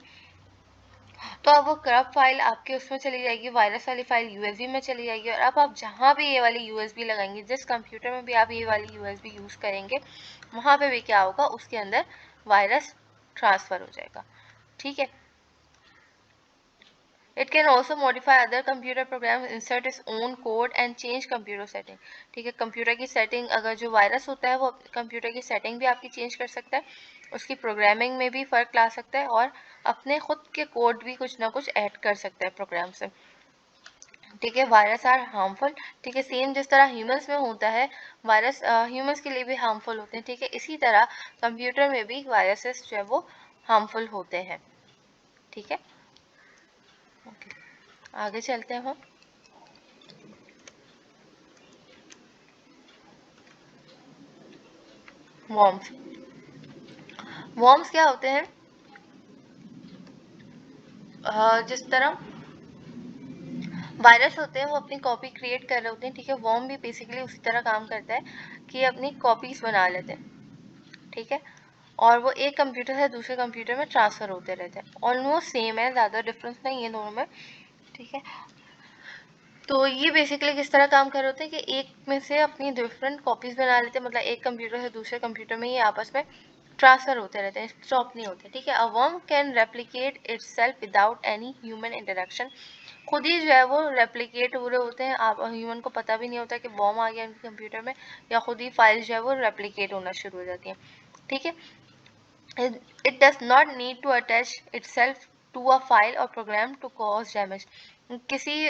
तो अब वो करप्ट फाइल आपके उसमें चली जाएगी, वायरस वाली फाइल USB में चली जाएगी, और अब आप जहाँ भी ये वाली USB लगाएंगे, जिस कंप्यूटर में भी आप ये वाली USB यूज़ करेंगे, वहाँ पे भी क्या होगा, उसके अंदर वायरस ट्रांसफ़र हो जाएगा, ठीक है। It can also modify other computer programs, insert its own code and change computer setting, ठीक है। कंप्यूटर की सेटिंग, अगर जो वायरस होता है वो कंप्यूटर की सेटिंग भी आपकी चेंज कर सकता है, उसकी प्रोग्रामिंग में भी फ़र्क ला सकता है और अपने खुद के कोड भी कुछ ना कुछ ऐड कर सकता है प्रोग्राम से, ठीक है। वायरस आर हार्मफुल, ठीक है। सेम जिस तरह ह्यूमंस में होता है वायरस, ह्यूमंस के लिए भी हार्मफुल होते हैं, ठीक है। इसी तरह कंप्यूटर में भी वायरसेस जो है वो हार्मफुल होते हैं, ठीक है। ओके, आगे चलते हैं हम। वॉर्म्स, वॉर्म्स क्या होते हैं? जिस तरह वायरस होते हैं वो अपनी कॉपी क्रिएट कर रहे होते हैं, ठीक है। वॉर्म भी बेसिकली उसी तरह काम करता है कि अपनी कॉपीज बना लेते हैं, ठीक है, और वो एक कंप्यूटर से दूसरे कंप्यूटर में ट्रांसफ़र होते रहते हैं। ऑलमोस्ट सेम है, ज़्यादा डिफरेंस नहीं है दोनों में, ठीक है। तो ये बेसिकली किस तरह काम कर रहे होते हैं कि एक में से अपनी डिफरेंट कॉपीज बना लेते हैं, मतलब एक कंप्यूटर से दूसरे कंप्यूटर में ये आपस में ट्रांसफ़र होते रहते हैं, स्टॉप नहीं होते, ठीक है। A worm can replicate itself without any human interaction, खुद ही जो है वो रेप्लिकेट हो रहे होते हैं, आप ह्यूमन को पता भी नहीं होता कि बॉम्ब आ गया उनके कंप्यूटर में, या खुद ही फाइल्स जो है वो रेप्लिकेट होना शुरू हो जाती हैं, ठीक है। It does not need to attach itself to a file or program to cause damage. किसी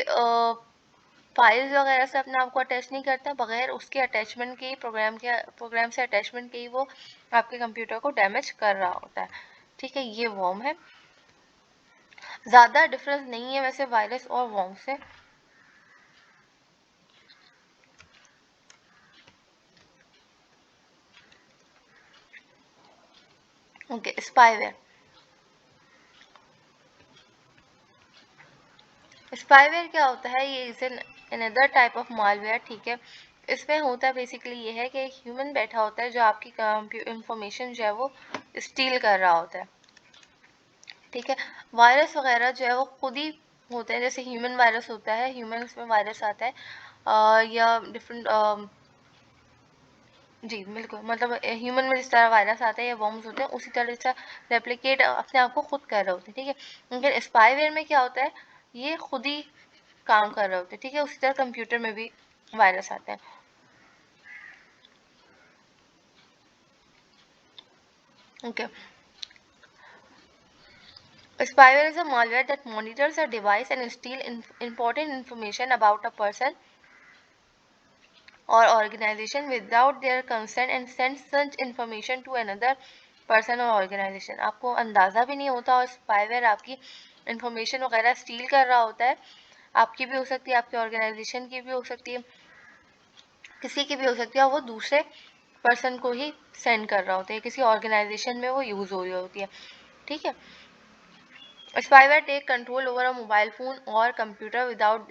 फाइल्स वगैरह से अपने आप को अटैच नहीं करता, बगैर उसके अटैचमेंट के ही प्रोग्राम से अटैचमेंट के ही वो आपके कंप्यूटर को डैमेज कर रहा होता है, ठीक है। ये वॉर्म है, ज़्यादा डिफरेंस नहीं है वैसे वायरस और वॉर्म से। Okay, spyware. स्पाईवेयर क्या होता है? ये is an another type of malware, ठीक है। इसमें होता है बेसिकली ये है कि एक ह्यूमन बैठा होता है जो आपकी इंफॉर्मेशन जो है वो स्टील कर रहा होता है, ठीक है। वायरस वगैरह जो है वो खुद ही होते हैं, जैसे ह्यूमन वायरस होता है, ह्यूमन में वायरस आता है, या डिफरेंट, जी बिल्कुल, मतलब ह्यूमन में जिस तरह वायरस आता है या वॉर्म्स होते हैं उसी तरह से रेप्लिकेट अपने आप को खुद कर रहे होते हैं, ठीक है। लेकिन स्पाईवेयर में क्या होता है, ये खुद ही काम कर रहे होते हैं, ठीक है। उसी तरह कंप्यूटर में भी वायरस आते हैं, okay. Spyware is a malware that monitors a device and steals important information about a person or organization without their consent and sends such information to another person or organization. आपको अंदाज़ा भी नहीं होता, और spyware आपकी information वगैरह steel कर रहा होता है, आपकी भी हो सकती है, आपकी ऑर्गेनाइजेशन की भी हो सकती है, किसी की भी हो सकती है, और वो दूसरे पर्सन को ही सेंड कर रहा होता है, किसी ऑर्गेनाइजेशन में वो यूज़ हो रही होती है, ठीक है। Spyware take control over a mobile phone और कंप्यूटर विदाउट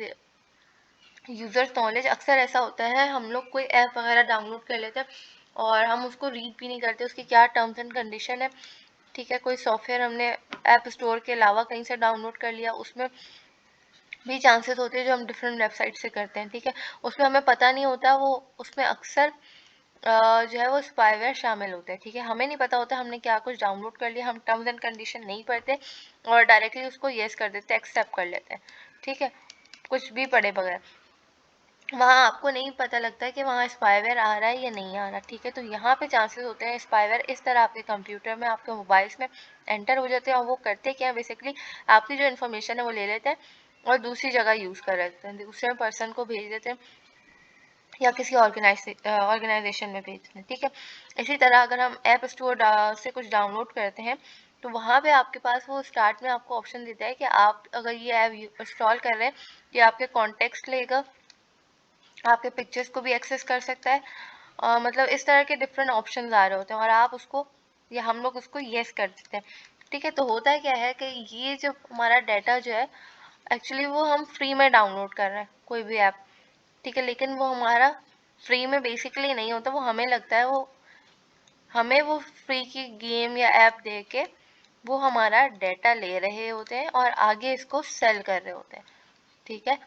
यूज़र्स नॉलेज। अक्सर ऐसा होता है, हम लोग कोई ऐप वगैरह डाउनलोड कर लेते हैं और हम उसको रीड भी नहीं करते उसकी क्या टर्म्स एंड कंडीशन है, ठीक है। कोई सॉफ्टवेयर हमने ऐप स्टोर के अलावा कहीं से डाउनलोड कर लिया, उसमें भी चांसेस होते हैं जो हम डिफरेंट वेबसाइट से करते हैं, ठीक है। उसमें हमें पता नहीं होता, वो उसमें अक्सर जो है वो स्पाईवेयर शामिल होते हैं, ठीक है। हमें नहीं पता होता हमने क्या कुछ डाउनलोड कर लिया, हम टर्म्स एंड कंडीशन नहीं पढ़ते और डायरेक्टली उसको येस कर देते हैं, एक्सेप्ट कर लेते हैं, ठीक है, कुछ भी पढ़े बगैर। वहाँ आपको नहीं पता लगता है कि वहाँ स्पाईवेयर आ रहा है या नहीं आ रहा, ठीक है। तो यहाँ पे चांसेस होते हैं स्पाईवेयर इस तरह आपके कंप्यूटर में, आपके मोबाइल्स में एंटर हो जाते हैं, और वो करते क्या है, बेसिकली आपकी जो इन्फॉर्मेशन है वो ले लेते हैं और दूसरी जगह यूज़ कर लेते हैं, दूसरे पर्सन को भेज देते हैं या किसी ऑर्गेनाइजेशन में भेजते हैं, ठीक है। इसी तरह अगर हम ऐप स्टोर से कुछ डाउनलोड करते हैं तो वहाँ पे आपके पास वो स्टार्ट में आपको ऑप्शन देता है कि आप अगर ये ऐप इंस्टॉल कर रहे हैं, ये आपके कॉन्टेक्स्ट लेगा, आपके पिक्चर्स को भी एक्सेस कर सकता है, मतलब इस तरह के डिफरेंट ऑप्शंस आ रहे होते हैं और आप उसको या हम लोग उसको येस कर देते हैं, ठीक है। तो होता क्या है कि ये जो हमारा डाटा जो है एक्चुअली वो हम फ्री में डाउनलोड कर रहे हैं कोई भी ऐप, ठीक है, लेकिन वो हमारा फ्री में बेसिकली नहीं होता, वो हमें लगता है वो हमें वो फ्री की गेम या ऐप दे के वो हमारा डाटा ले रहे होते हैं और आगे इसको सेल कर रहे होते हैं, ठीक है।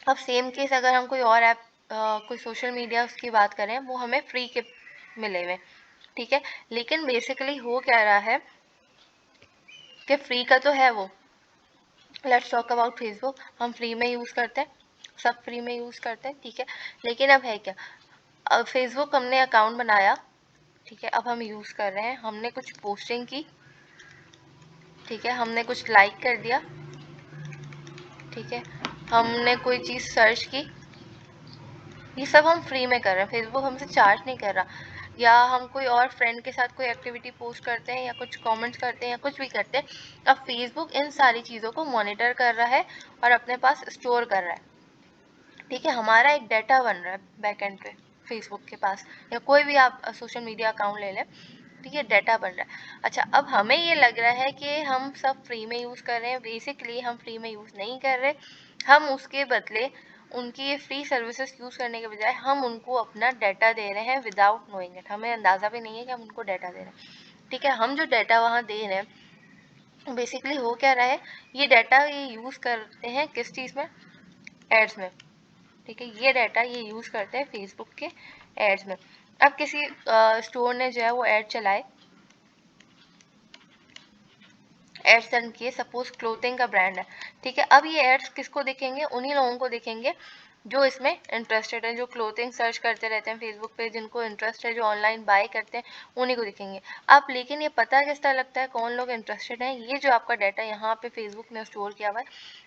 अब सेम केस अगर हम कोई और ऐप कोई सोशल मीडिया उसकी बात करें, वो हमें फ्री के मिले हुए, ठीक है। लेकिन बेसिकली हो क्या रहा है कि फ्री का तो है वो, लेट्स टॉक अबाउट फेसबुक, हम फ्री में यूज़ करते हैं, सब फ्री में यूज़ करते हैं, ठीक है। लेकिन अब है क्या, अब फेसबुक हमने अकाउंट बनाया, ठीक है, अब हम यूज़ कर रहे हैं, हमने कुछ पोस्टिंग की, ठीक है, हमने कुछ लाइक कर दिया, ठीक है, हमने कोई चीज़ सर्च की, ये सब हम फ्री में कर रहे हैं, फेसबुक हमसे चार्ज नहीं कर रहा। या हम कोई और फ्रेंड के साथ कोई एक्टिविटी पोस्ट करते हैं या कुछ कमेंट्स करते हैं या कुछ भी करते हैं, अब फेसबुक इन सारी चीज़ों को मॉनिटर कर रहा है और अपने पास स्टोर कर रहा है, ठीक है। हमारा एक डाटा बन रहा है बैक एंड पे फेसबुक के पास, या कोई भी आप सोशल मीडिया अकाउंट ले लें, ठीक है, डाटा बन रहा है। अच्छा, अब हमें ये लग रहा है कि हम सब फ्री में यूज़ कर रहे हैं, बेसिकली हम फ्री में यूज़ नहीं कर रहे, हम उसके बदले उनकी ये फ्री सर्विसेज यूज़ करने के बजाय हम उनको अपना डाटा दे रहे हैं विदाउट नोइंग इट, हमें अंदाज़ा भी नहीं है कि हम उनको डाटा दे रहे हैं, ठीक है। हम जो डाटा वहाँ दे रहे हैं बेसिकली हो क्या रहा है, ये डाटा ये यूज़ करते हैं किस चीज़ में, एड्स में, ठीक है। ये डाटा ये यूज़ करते हैं फेसबुक के एड्स में। अब किसी स्टोर ने जो है वो ऐड चलाए, एड्स रन किए, सपोज क्लोथिंग का ब्रांड है, ठीक है। अब ये एड्स किसको दिखेंगे, उन्हीं लोगों को दिखेंगे जो इसमें इंटरेस्टेड है, जो क्लोथिंग सर्च करते रहते हैं फेसबुक पे, जिनको इंटरेस्ट है, जो ऑनलाइन बाय करते हैं, उन्हीं को दिखेंगे। अब लेकिन ये पता किस तरह लगता है कौन लोग इंटरेस्टेड हैं, ये जो आपका डाटा यहाँ पे फेसबुक ने स्टोर किया हुआ है,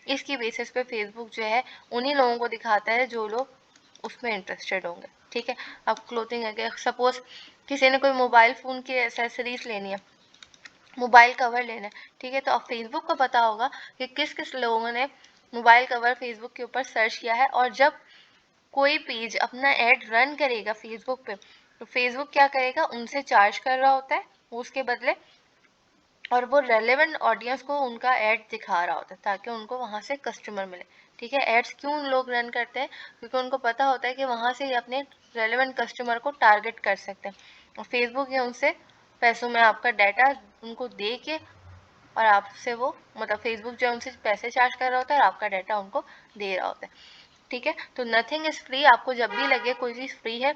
इसकी बेसिस पे फेसबुक जो है उन्हीं लोगों को दिखाता है जो लोग उसमें इंटरेस्टेड होंगे, ठीक है। अब क्लोथिंग है, सपोज किसी ने कोई मोबाइल फ़ोन की एसेसरीज लेनी है, मोबाइल कवर लेना है, ठीक है, तो अब फेसबुक को पता होगा कि किस किस लोगों ने मोबाइल कवर फेसबुक के ऊपर सर्च किया है, और जब कोई पेज अपना ऐड रन करेगा फेसबुक पे, तो फेसबुक क्या करेगा, उनसे चार्ज कर रहा होता है उसके बदले, और वो रेलेवेंट ऑडियंस को उनका ऐड दिखा रहा होता है ताकि उनको वहाँ से कस्टमर मिले, ठीक है। एड्स क्यों लोग रन करते हैं, क्योंकि उनको पता होता है कि वहाँ से अपने रेलेवेंट कस्टमर को टारगेट कर सकते हैं, और फेसबुक ये उनसे पैसों में आपका डाटा उनको दे के, और आपसे वो मतलब फेसबुक जो है उनसे पैसे चार्ज कर रहा होता है और आपका डाटा उनको दे रहा होता है, ठीक है। तो नथिंग इज फ्री, आपको जब भी लगे कोई चीज़ फ्री है,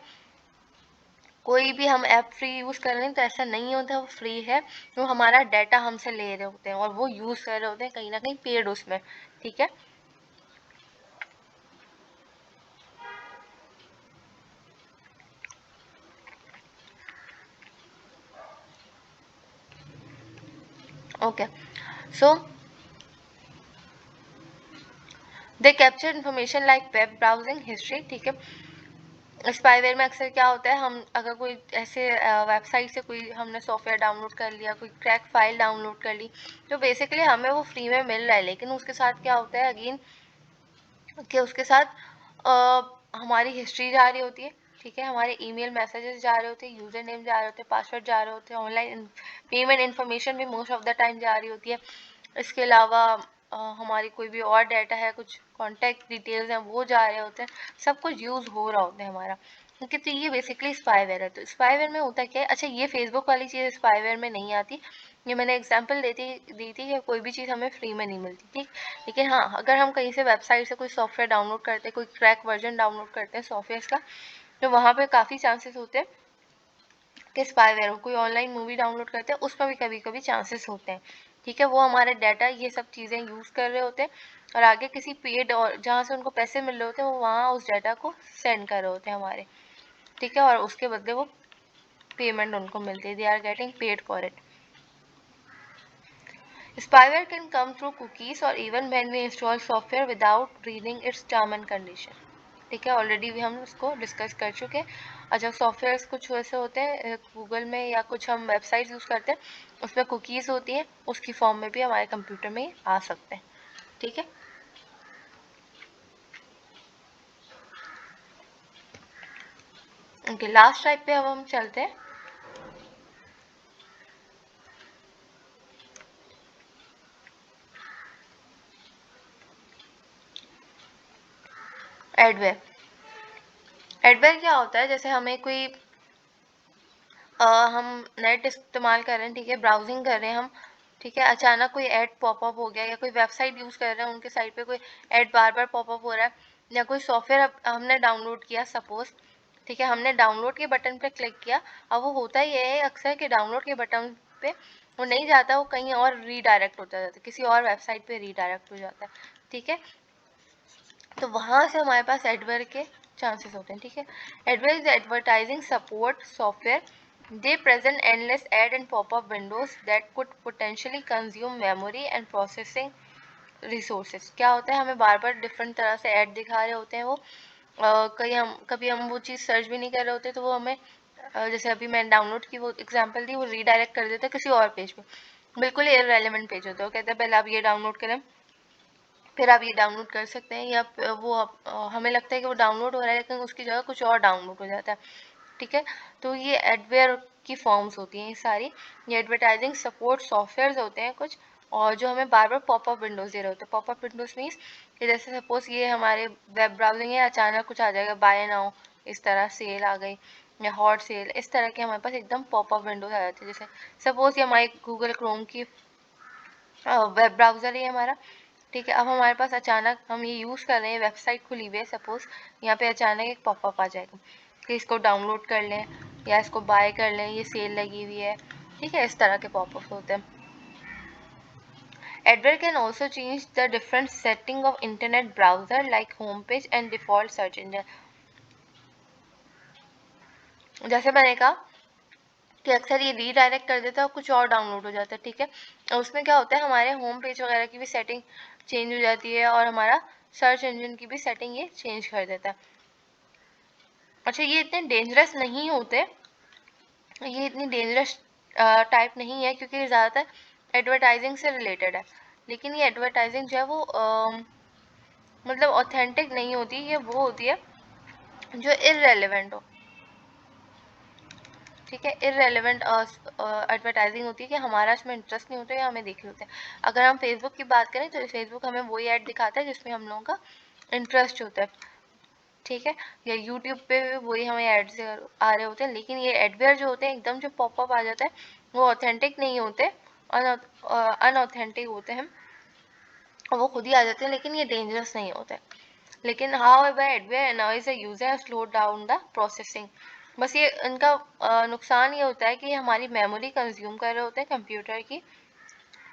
कोई भी हम ऐप फ्री यूज़ कर रहे हैं, तो ऐसा नहीं होता वो फ्री है, वो हमारा डाटा हमसे ले रहे होते हैं और वो यूज़ कर रहे होते हैं कहीं ना कहीं पेड उसमें, ठीक है। Okay, so they capture information like web browsing history, ठीक है। स्पाईवेयर में अक्सर क्या होता है, हम अगर कोई ऐसे वेबसाइट से कोई हमने सॉफ्टवेयर डाउनलोड कर लिया, कोई क्रैक फाइल डाउनलोड कर ली, तो बेसिकली हमें वो फ्री में मिल रहा है, लेकिन उसके साथ क्या होता है अगेन कि उसके साथ हमारी हिस्ट्री जा रही होती है, ठीक है, हमारे ईमेल मैसेजेस जा रहे होते हैं, यूजर नेम जा रहे होते हैं, पासवर्ड जा रहे होते हैं, ऑनलाइन पेमेंट इन्फॉर्मेशन भी मोस्ट ऑफ द टाइम जा रही होती है। इसके अलावा हमारी कोई भी और डाटा है, कुछ कॉन्टैक्ट डिटेल्स हैं वो जा रहे होते हैं, सब कुछ यूज़ हो रहा होता है हमारा, क्योंकि तो ये बेसिकली स्पाईवेयर है। तो स्पाईवेयर में होता क्या है, अच्छा ये फेसबुक वाली चीज़ स्पाईवेयर में नहीं आती, ये मैंने एग्जांपल दी थी कि कोई भी चीज़ हमें फ्री में नहीं मिलती, ठीक। लेकिन हाँ, अगर हम कहीं से वेबसाइट से कोई सॉफ्टवेयर डाउनलोड करते हैं, कोई क्रैक वर्जन डाउनलोड करते हैं सॉफ्टवेयर का, तो वहाँ पे काफ़ी चांसेस होते हैं कि स्पाईवेयर हो। कोई ऑनलाइन मूवी डाउनलोड करते हैं, उसमें भी कभी कभी चांसेस होते हैं, ठीक है। वो हमारे डाटा ये सब चीज़ें यूज़ कर रहे होते हैं, और आगे किसी पेड और जहाँ से उनको पैसे मिल रहे होते हैं वो वहाँ उस डाटा को सेंड कर रहे होते हैं हमारे, ठीक है, और उसके बदले वो पेमेंट उनको मिलती है, they are getting paid for it. Spyware can come through cookies or even when we install software without reading its term and condition, ठीक है, ऑलरेडी भी हम उसको डिस्कस कर चुके हैं। अच्छा, सॉफ्टवेयर कुछ वैसे होते हैं गूगल में या कुछ हम वेबसाइट यूज़ करते हैं, उसमें कुकीज़ होती हैं, उसकी फॉर्म में भी हमारे कंप्यूटर में आ सकते हैं, ठीक है। ओके, लास्ट टाइप पे अब हम चलते हैं। एडवेयर। एडवेयर क्या होता है, जैसे हमें कोई हम नेट इस्तेमाल कर रहे हैं, ठीक है, ब्राउजिंग कर रहे हैं हम, ठीक है, अचानक कोई ऐड पॉपअप हो गया, या कोई वेबसाइट यूज़ कर रहे हैं उनके साइट पे कोई ऐड बार बार पॉपअप हो रहा है, या कोई सॉफ्टवेयर हमने डाउनलोड किया सपोज, ठीक है, हमने डाउनलोड के बटन पे क्लिक किया। अब वो होता ही है अक्सर कि डाउनलोड के बटन पे वो नहीं जाता, वो कहीं और रीडायरेक्ट होता जाता है, किसी और वेबसाइट पे रीडायरेक्ट हो जाता है, ठीक है। तो वहाँ से हमारे पास एडवेयर के चांसेस होते हैं, ठीक है। Adware is advertising support software, they present endless ad and pop-up windows that could potentially consume memory and processing resources। क्या होता है, हमें बार बार डिफरेंट तरह से ऐड दिखा रहे होते हैं वो, कभी हम वो चीज़ सर्च भी नहीं कर रहे होते, तो वो हमें जैसे अभी मैंने डाउनलोड की वो एग्जांपल दी, वो रीडायरेक्ट कर देता है किसी और पेज पे, बिल्कुल इररेलेवेंट पेज होता है, वो कहता है पहले आप ये डाउनलोड करें फिर आप ये डाउनलोड कर सकते हैं, या वो हमें लगता है कि वो डाउनलोड हो रहा है लेकिन उसकी जगह कुछ और डाउनलोड हो जाता है, ठीक है। तो ये एडवेयर की फॉर्म्स होती हैं ये सारी, ये एडवर्टाइजिंग सपोर्ट सॉफ्टवेयर होते हैं कुछ, और जो हमें बार बार पॉपअप विंडोज दे रहे होते हैं। पॉपअप विंडोज मीन्स कि जैसे सपोज ये हमारे वेब ब्राउजिंग है, अचानक कुछ आ जाएगा बाय नाउ, इस तरह सेल आ गई या हॉट सेल, इस तरह के हमारे पास एकदम पॉपअप विंडोज आ जाती है। जैसे सपोज ये हमारी गूगल क्रोम की वेब ब्राउज़र है हमारा, ठीक है। अब हमारे पास अचानक हम ये यूज़ कर रहे हैं, वेबसाइट खुली हुई है सपोज, यहाँ पे अचानक एक पॉपअप आ जाएगा कि इसको डाउनलोड कर लें या इसको बाय कर लें, ये सेल लगी हुई है, ठीक है, इस तरह के पॉपअप होते हैं। Adware can also change the different setting of internet browser like homepage and default search engine. जैसे मैंने कहा कि अक्सर ये रीडायरेक्ट कर देता है और कुछ और डाउनलोड हो जाता है, ठीक है। और उसमें क्या होता है, हमारे होम पेज वगैरह की भी सेटिंग चेंज हो जाती है और हमारा सर्च इंजन की भी सेटिंग ये चेंज कर देता है। अच्छा, ये इतने डेंजरस नहीं होते, ये इतनी डेंजरस टाइप नहीं है क्योंकि ज़्यादातर एडवर्टाइजिंग से रिलेटेड है। लेकिन ये एडवर्टाइजिंग जो है वो मतलब ऑथेंटिक नहीं होती, ये वो होती है जो इररेलेवेंट हो, ठीक है। इररेलेवेंट एडवर्टाइजिंग होती है कि हमारा इसमें इंटरेस्ट नहीं होता या हमें देखे होते हैं। अगर हम फेसबुक की बात करें तो फेसबुक हमें वही ऐड दिखाता है जिसमें हम लोगों का इंटरेस्ट होता है, ठीक है। या यूट्यूब पे वही हमें एड्स आ रहे होते हैं। लेकिन ये एडवेयर जो होते हैं एकदम जो पॉपअप आ जाता है वो ऑथेंटिक नहीं होते, अनऑथेंटिक होते हैं, वो खुद ही आ जाते हैं, लेकिन ये डेंजरस नहीं होते। लेकिन however adware annoys the user and slow down the processing। बस ये इनका नुकसान ये होता है कि हमारी मेमोरी कंज्यूम कर रहे होते हैं कंप्यूटर की,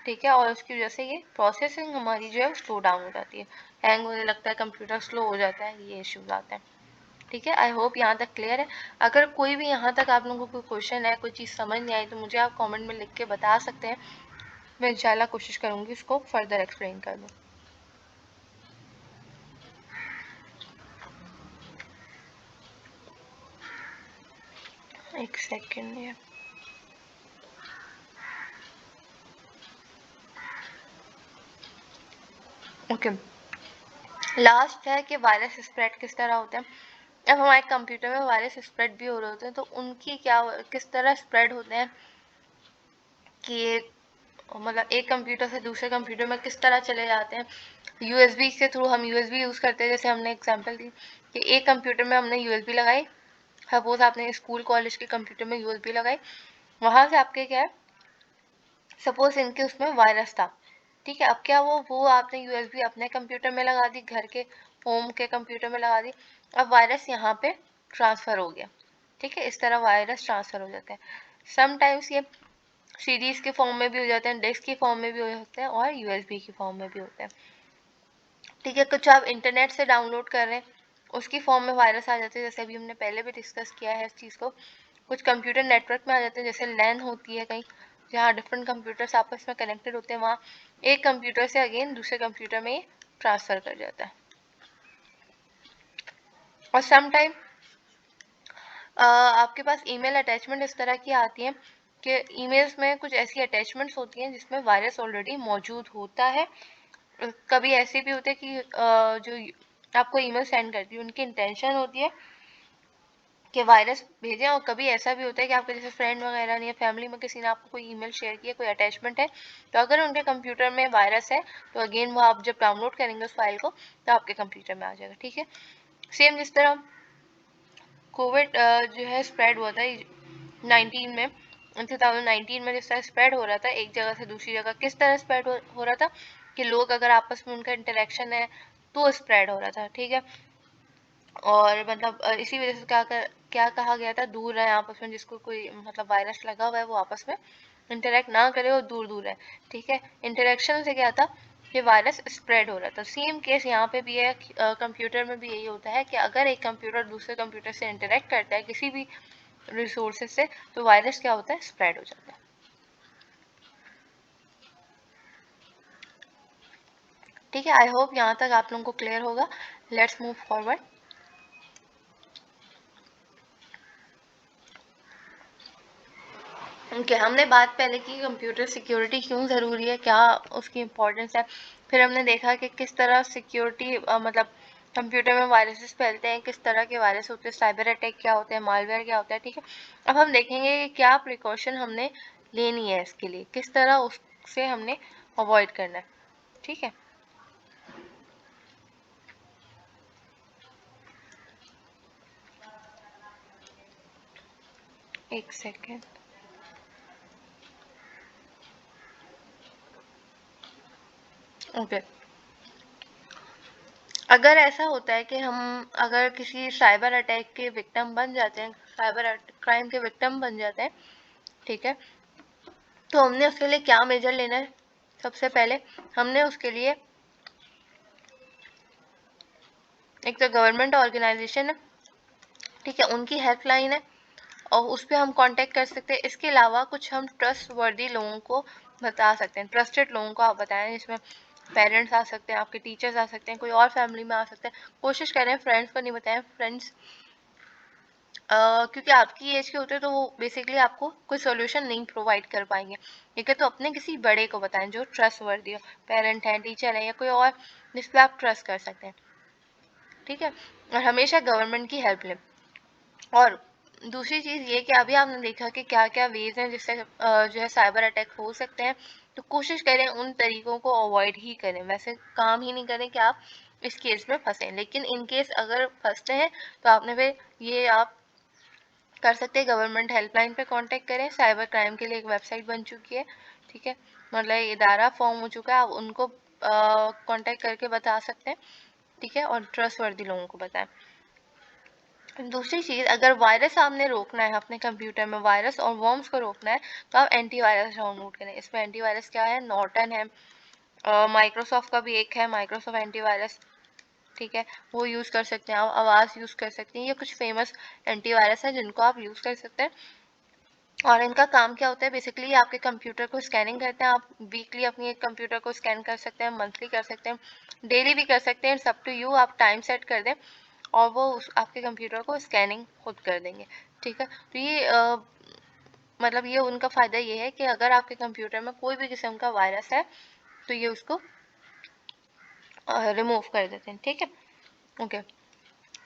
ठीक है। और उसकी वजह से ये प्रोसेसिंग हमारी जो है स्लो डाउन हो जाती है, हैंग होने लगता है, कंप्यूटर स्लो हो जाता है, ये इश्यूज आते हैं, ठीक है। आई होप यहाँ तक क्लियर है। अगर कोई भी यहाँ तक आप लोगों को कोई क्वेश्चन है, कोई चीज़ समझ नहीं आई तो मुझे आप कमेंट में लिख के बता सकते हैं, मैं इंशाल्लाह कोशिश करूँगी इसको फर्दर एक्सप्लेन कर दूँ। एक सेकेंड है, ओके। लास्ट है कि वायरस स्प्रेड किस तरह होते हैं। अब हमारे कंप्यूटर में वायरस स्प्रेड भी हो रहे होते हैं तो उनकी क्या किस तरह स्प्रेड होते हैं कि मतलब एक कंप्यूटर से दूसरे कंप्यूटर में किस तरह चले जाते हैं। यूएसबी के थ्रू हम यूएसबी यूज़ करते हैं, जैसे हमने एग्जांपल दी कि एक कंप्यूटर में हमने यूएसबी लगाई, सपोज आपने स्कूल कॉलेज के कंप्यूटर में यूएसबी लगाई, वहाँ से आपके क्या है, सपोज इनके उसमें वायरस था, ठीक है। अब क्या वो आपने यूएसबी अपने कंप्यूटर में लगा दी, घर के होम के कंप्यूटर में लगा दी, अब वायरस यहाँ पे ट्रांसफ़र हो गया, ठीक है। इस तरह वायरस ट्रांसफ़र हो जाता है। समटाइम्स ये सीडीज के फॉर्म में भी हो जाते हैं, डिस्क की फॉर्म में भी हो जाते हैं और यूएसबी की फॉर्म में भी होते हैं, ठीक है। कुछ आप इंटरनेट से डाउनलोड कर रहे हैं उसकी फॉर्म में वायरस आ जाते हैं, जैसे अभी हमने पहले भी डिस्कस किया है इस चीज़ को। कुछ कंप्यूटर नेटवर्क में आ जाते हैं, जैसे लैन होती है कहीं जहाँ डिफरेंट कंप्यूटर्स आपस में कनेक्टेड होते हैं, वहाँ एक कंप्यूटर से अगेन दूसरे कंप्यूटर में ट्रांसफ़र कर जाता है। और समटाइम आपके पास ईमेल अटैचमेंट इस तरह की आती है कि ईमेल्स में कुछ ऐसी अटैचमेंट्स होती हैं जिसमें वायरस ऑलरेडी मौजूद होता है। कभी ऐसे भी होते हैं कि जो आपको ईमेल सेंड करती है उनकी इंटेंशन होती है कि वायरस भेजें, और कभी ऐसा भी होता है कि आपके जैसे फ्रेंड वगैरह ने या फैमिली में किसी ने आपको कोई ईमेल शेयर किया, कोई अटैचमेंट है, तो अगर उनके कंप्यूटर में वायरस है तो अगेन वो आप जब डाउनलोड करेंगे उस फाइल को तो आपके कंप्यूटर में आ जाएगा, ठीक है। सेम जिस तरह कोविड जो है स्प्रेड हुआ था 19 में, 2019 में जिस तरह स्प्रेड हो रहा था एक जगह से दूसरी जगह, किस तरह स्प्रेड हो रहा था कि लोग अगर आपस में उनका इंटरेक्शन है तो स्प्रेड हो रहा था, ठीक है। और मतलब इसी वजह से क्या कहा गया था, दूर रहे आपस में, जिसको कोई मतलब वायरस लगा हुआ है वो आपस में इंटरेक्ट ना करे और दूर दूर है, ठीक है। इंटरेक्शन से क्या था कि वायरस स्प्रेड हो रहा था। सेम केस यहाँ पे भी है, कंप्यूटर में भी यही होता है कि अगर एक कंप्यूटर दूसरे कंप्यूटर से इंटरेक्ट करता है किसी भी रिसोर्सेज से तो वायरस क्या होता है, स्प्रेड हो जाता है, ठीक है। आई होप यहाँ तक आप लोगों को क्लियर होगा। Let's move forward. ओके, हमने बात पहले की कंप्यूटर सिक्योरिटी क्यों ज़रूरी है, क्या उसकी इम्पोर्टेंस है। फिर हमने देखा कि किस तरह सिक्योरिटी मतलब कंप्यूटर में वायरसेस फैलते हैं, किस तरह के वायरस होते हैं, साइबर अटैक क्या होते हैं, मालवेयर क्या होता है, ठीक है। अब हम देखेंगे कि क्या प्रिकॉशन हमने लेनी है इसके लिए, किस तरह उससे हमने अवॉइड करना है, ठीक है। एक सेकेंड, ओके। अगर ऐसा होता है कि हम अगर किसी साइबर अटैक के विक्टिम बन जाते हैं, साइबर क्राइम के विक्टिम बन जाते हैं, ठीक है, तो हमने उसके लिए क्या मेजर लेना है। सबसे पहले हमने उसके लिए एक तो गवर्नमेंट ऑर्गेनाइजेशन है, ठीक है, उनकी हेल्पलाइन है और उस पर हम कांटेक्ट कर सकते हैं। इसके अलावा कुछ हम ट्रस्ट वर्दी लोगों को बता सकते हैं, ट्रस्टेड लोगों को आप बताएं, जिसमें पेरेंट्स आ सकते हैं, आपके टीचर्स आ सकते हैं, कोई और फैमिली में आ सकते हैं। कोशिश करें फ्रेंड्स को नहीं बताएं, फ्रेंड्स क्योंकि आपकी एज के होते हैं तो वो बेसिकली आपको कोई सोल्यूशन नहीं प्रोवाइड कर पाएंगे। ठीक है, तो अपने किसी बड़े को बताएं जो ट्रस्ट वर्दी हो, पेरेंट हैं, टीचर है या कोई और जिस पर आप ट्रस्ट कर सकते हैं। ठीक है, और हमेशा गवर्नमेंट की हेल्प लें। और दूसरी चीज़ ये कि अभी आपने देखा कि क्या क्या वेज हैं जिससे जो है साइबर अटैक हो सकते हैं, तो कोशिश करें उन तरीकों को अवॉइड ही करें, वैसे काम ही नहीं करें कि आप इस केस में फंसें। लेकिन इन केस अगर फंसते हैं तो आपने फिर ये आप कर सकते हैं, गवर्नमेंट हेल्पलाइन पे कांटेक्ट करें। साइबर क्राइम के लिए एक वेबसाइट बन चुकी है, ठीक है, मतलब इदारा फॉर्म हो चुका है, आप उनको कांटेक्ट करके बता सकते हैं। ठीक है, और ट्रस्टवर्दी लोगों को बताएं। दूसरी चीज़, अगर वायरस आपने रोकना है अपने कंप्यूटर में, वायरस और वर्म्स को रोकना है, तो आप एंटीवायरस डाउनलोड करें। इसमें एंटीवायरस क्या है, नॉर्टन है, माइक्रोसॉफ्ट का भी एक है माइक्रोसॉफ्ट एंटीवायरस, ठीक है, वो यूज़ कर सकते हैं आप। आवाज़ यूज़ कर सकते हैं, ये कुछ फेमस एंटीवायरस है जिनको आप यूज़ कर सकते हैं। और इनका काम क्या होता है, बेसिकली आपके कंप्यूटर को स्कैनिंग करते हैं। आप वीकली अपनी एक कंप्यूटर को स्कैन कर सकते हैं, मंथली कर सकते हैं, डेली भी कर सकते हैं, सब टू यू। आप टाइम सेट कर दें और वो आपके कंप्यूटर को स्कैनिंग खुद कर देंगे। ठीक है, तो ये मतलब ये उनका फ़ायदा ये है कि अगर आपके कंप्यूटर में कोई भी किस्म का वायरस है तो ये उसको रिमूव कर देते हैं। ठीक है, ओके।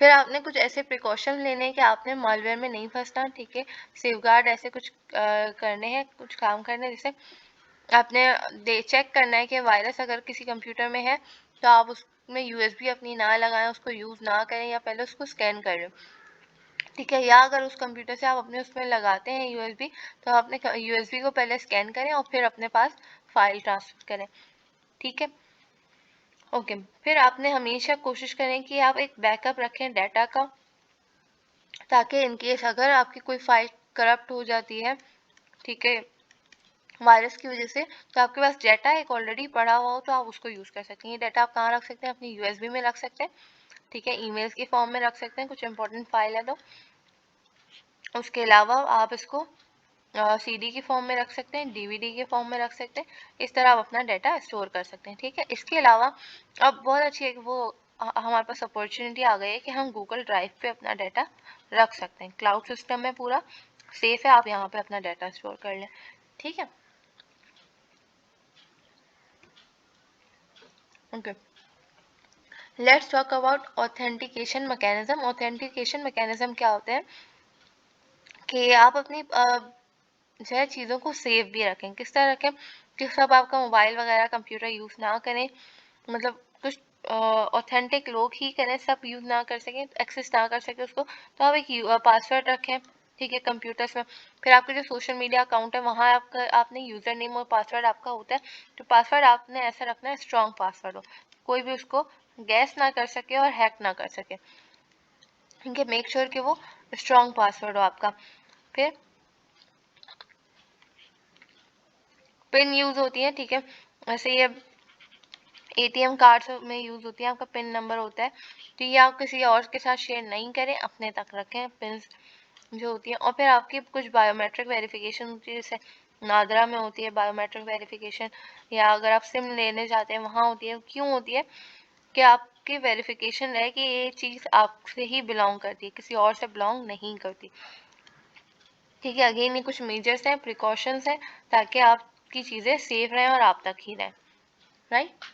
फिर आपने कुछ ऐसे प्रिकॉशन लेने हैं कि आपने मालवेयर में नहीं फंसना। ठीक है, सेफगार्ड ऐसे कुछ करने हैं, कुछ काम करने हैं, जैसे आपने चेक करना है कि वायरस अगर किसी कंप्यूटर में है तो आप उसमें यूएसबी अपनी ना लगाएं, उसको यूज़ ना करें, या पहले उसको स्कैन कर लें। ठीक है, या अगर उस कंप्यूटर से आप अपने उसमें लगाते हैं यूएसबी, तो आप अपने यूएसबी को पहले स्कैन करें और फिर अपने पास फाइल ट्रांसफर करें। ठीक है, ओके। फिर आपने हमेशा कोशिश करें कि आप एक बैकअप रखें डाटा का, ताकि इनकेस अगर आपकी कोई फाइल करप्ट हो जाती है, ठीक है, वायरस की वजह से, तो आपके पास डाटा एक ऑलरेडी पड़ा हुआ हो तो आप उसको यूज़ कर सकते हैं। ये डाटा आप कहाँ रख सकते हैं, अपनी यूएसबी में रख सकते हैं। ठीक है, ईमेल्स के फॉर्म में रख सकते हैं, कुछ इंपॉर्टेंट फाइल है तो। उसके अलावा आप इसको सीडी के फॉर्म में रख सकते हैं, डीवीडी के फॉर्म में रख सकते हैं। इस तरह आप अपना डाटा स्टोर कर सकते हैं। ठीक है, इसके अलावा अब बहुत अच्छी एक वो हमारे पास अपॉर्चुनिटी आ गई है कि हम गूगल ड्राइव पे अपना डाटा रख सकते हैं। क्लाउड सिस्टम में पूरा सेफ है, आप यहाँ पे अपना डाटा स्टोर कर लें। ठीक है, okay. Let's talk about authentication mechanism. Authentication mechanism क्या होते हैं कि आप अपनी जो है चीज़ों को सेव भी रखें। किस तरह रखें कि सब आपका मोबाइल वगैरह कंप्यूटर यूज़ ना करें, मतलब कुछ ऑथेंटिक लोग ही करें, सब यूज़ ना कर सकें, एक्सेस ना कर सकें उसको, तो आप एक पासवर्ड रखें। ठीक है, कंप्यूटर्स में। फिर आपके जो सोशल मीडिया अकाउंट है वहाँ आपका आपने यूज़र नेम और पासवर्ड आपका होता है, तो पासवर्ड आपने ऐसा रखना है स्ट्रॉन्ग पासवर्ड हो, कोई भी उसको गैस ना कर सके और हैक ना कर सके। ठीक है, मेक श्योर कि वो स्ट्रॉन्ग पासवर्ड हो आपका। फिर पिन यूज़ होती है, ठीक है, वैसे ये एटीएम कार्ड्स में यूज़ होती है, आपका पिन नंबर होता है, तो ये आप किसी और के साथ शेयर नहीं करें, अपने तक रखें पिन जो होती है। और फिर आपकी कुछ बायोमेट्रिक वेरिफिकेशन होती है, जैसे नादरा में होती है बायोमेट्रिक वेरिफिकेशन, या अगर आप सिम लेने जाते हैं वहाँ होती है। क्यों होती है कि आपकी वेरिफिकेशन है कि ये चीज़ आपसे ही बिलोंग करती है, किसी और से बिलोंग नहीं करती। ठीक है, अगेन ये कुछ मेजर्स हैं, प्रिकॉशंस हैं, ताकि आपकी चीज़ें सेफ रहें और आप तक ही रहें, right.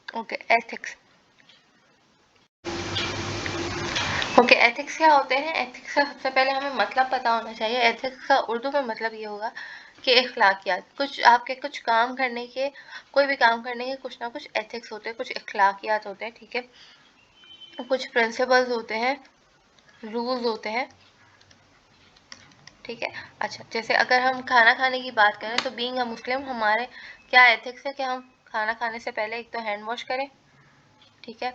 Okay, ethics. Okay, ethics क्या होते हैं? एथिक्स का सबसे पहले हमें मतलब पता होना चाहिए। एथिक्स का उर्दू में मतलब ये होगा कि अखलाकियात। कुछ आपके कुछ काम करने के, कोई भी काम करने के कुछ ना कुछ एथिक्स होते हैं, कुछ अखलाकियात होते हैं। ठीक है, कुछ प्रिंसिपल्स होते हैं, रूल्स होते हैं। ठीक है, अच्छा, जैसे अगर हम खाना खाने की बात करें तो बीइंग अ मुस्लिम हमारे क्या एथिक्स है कि हम खाना खाने से पहले एक तो हैंड वॉश करें। ठीक है,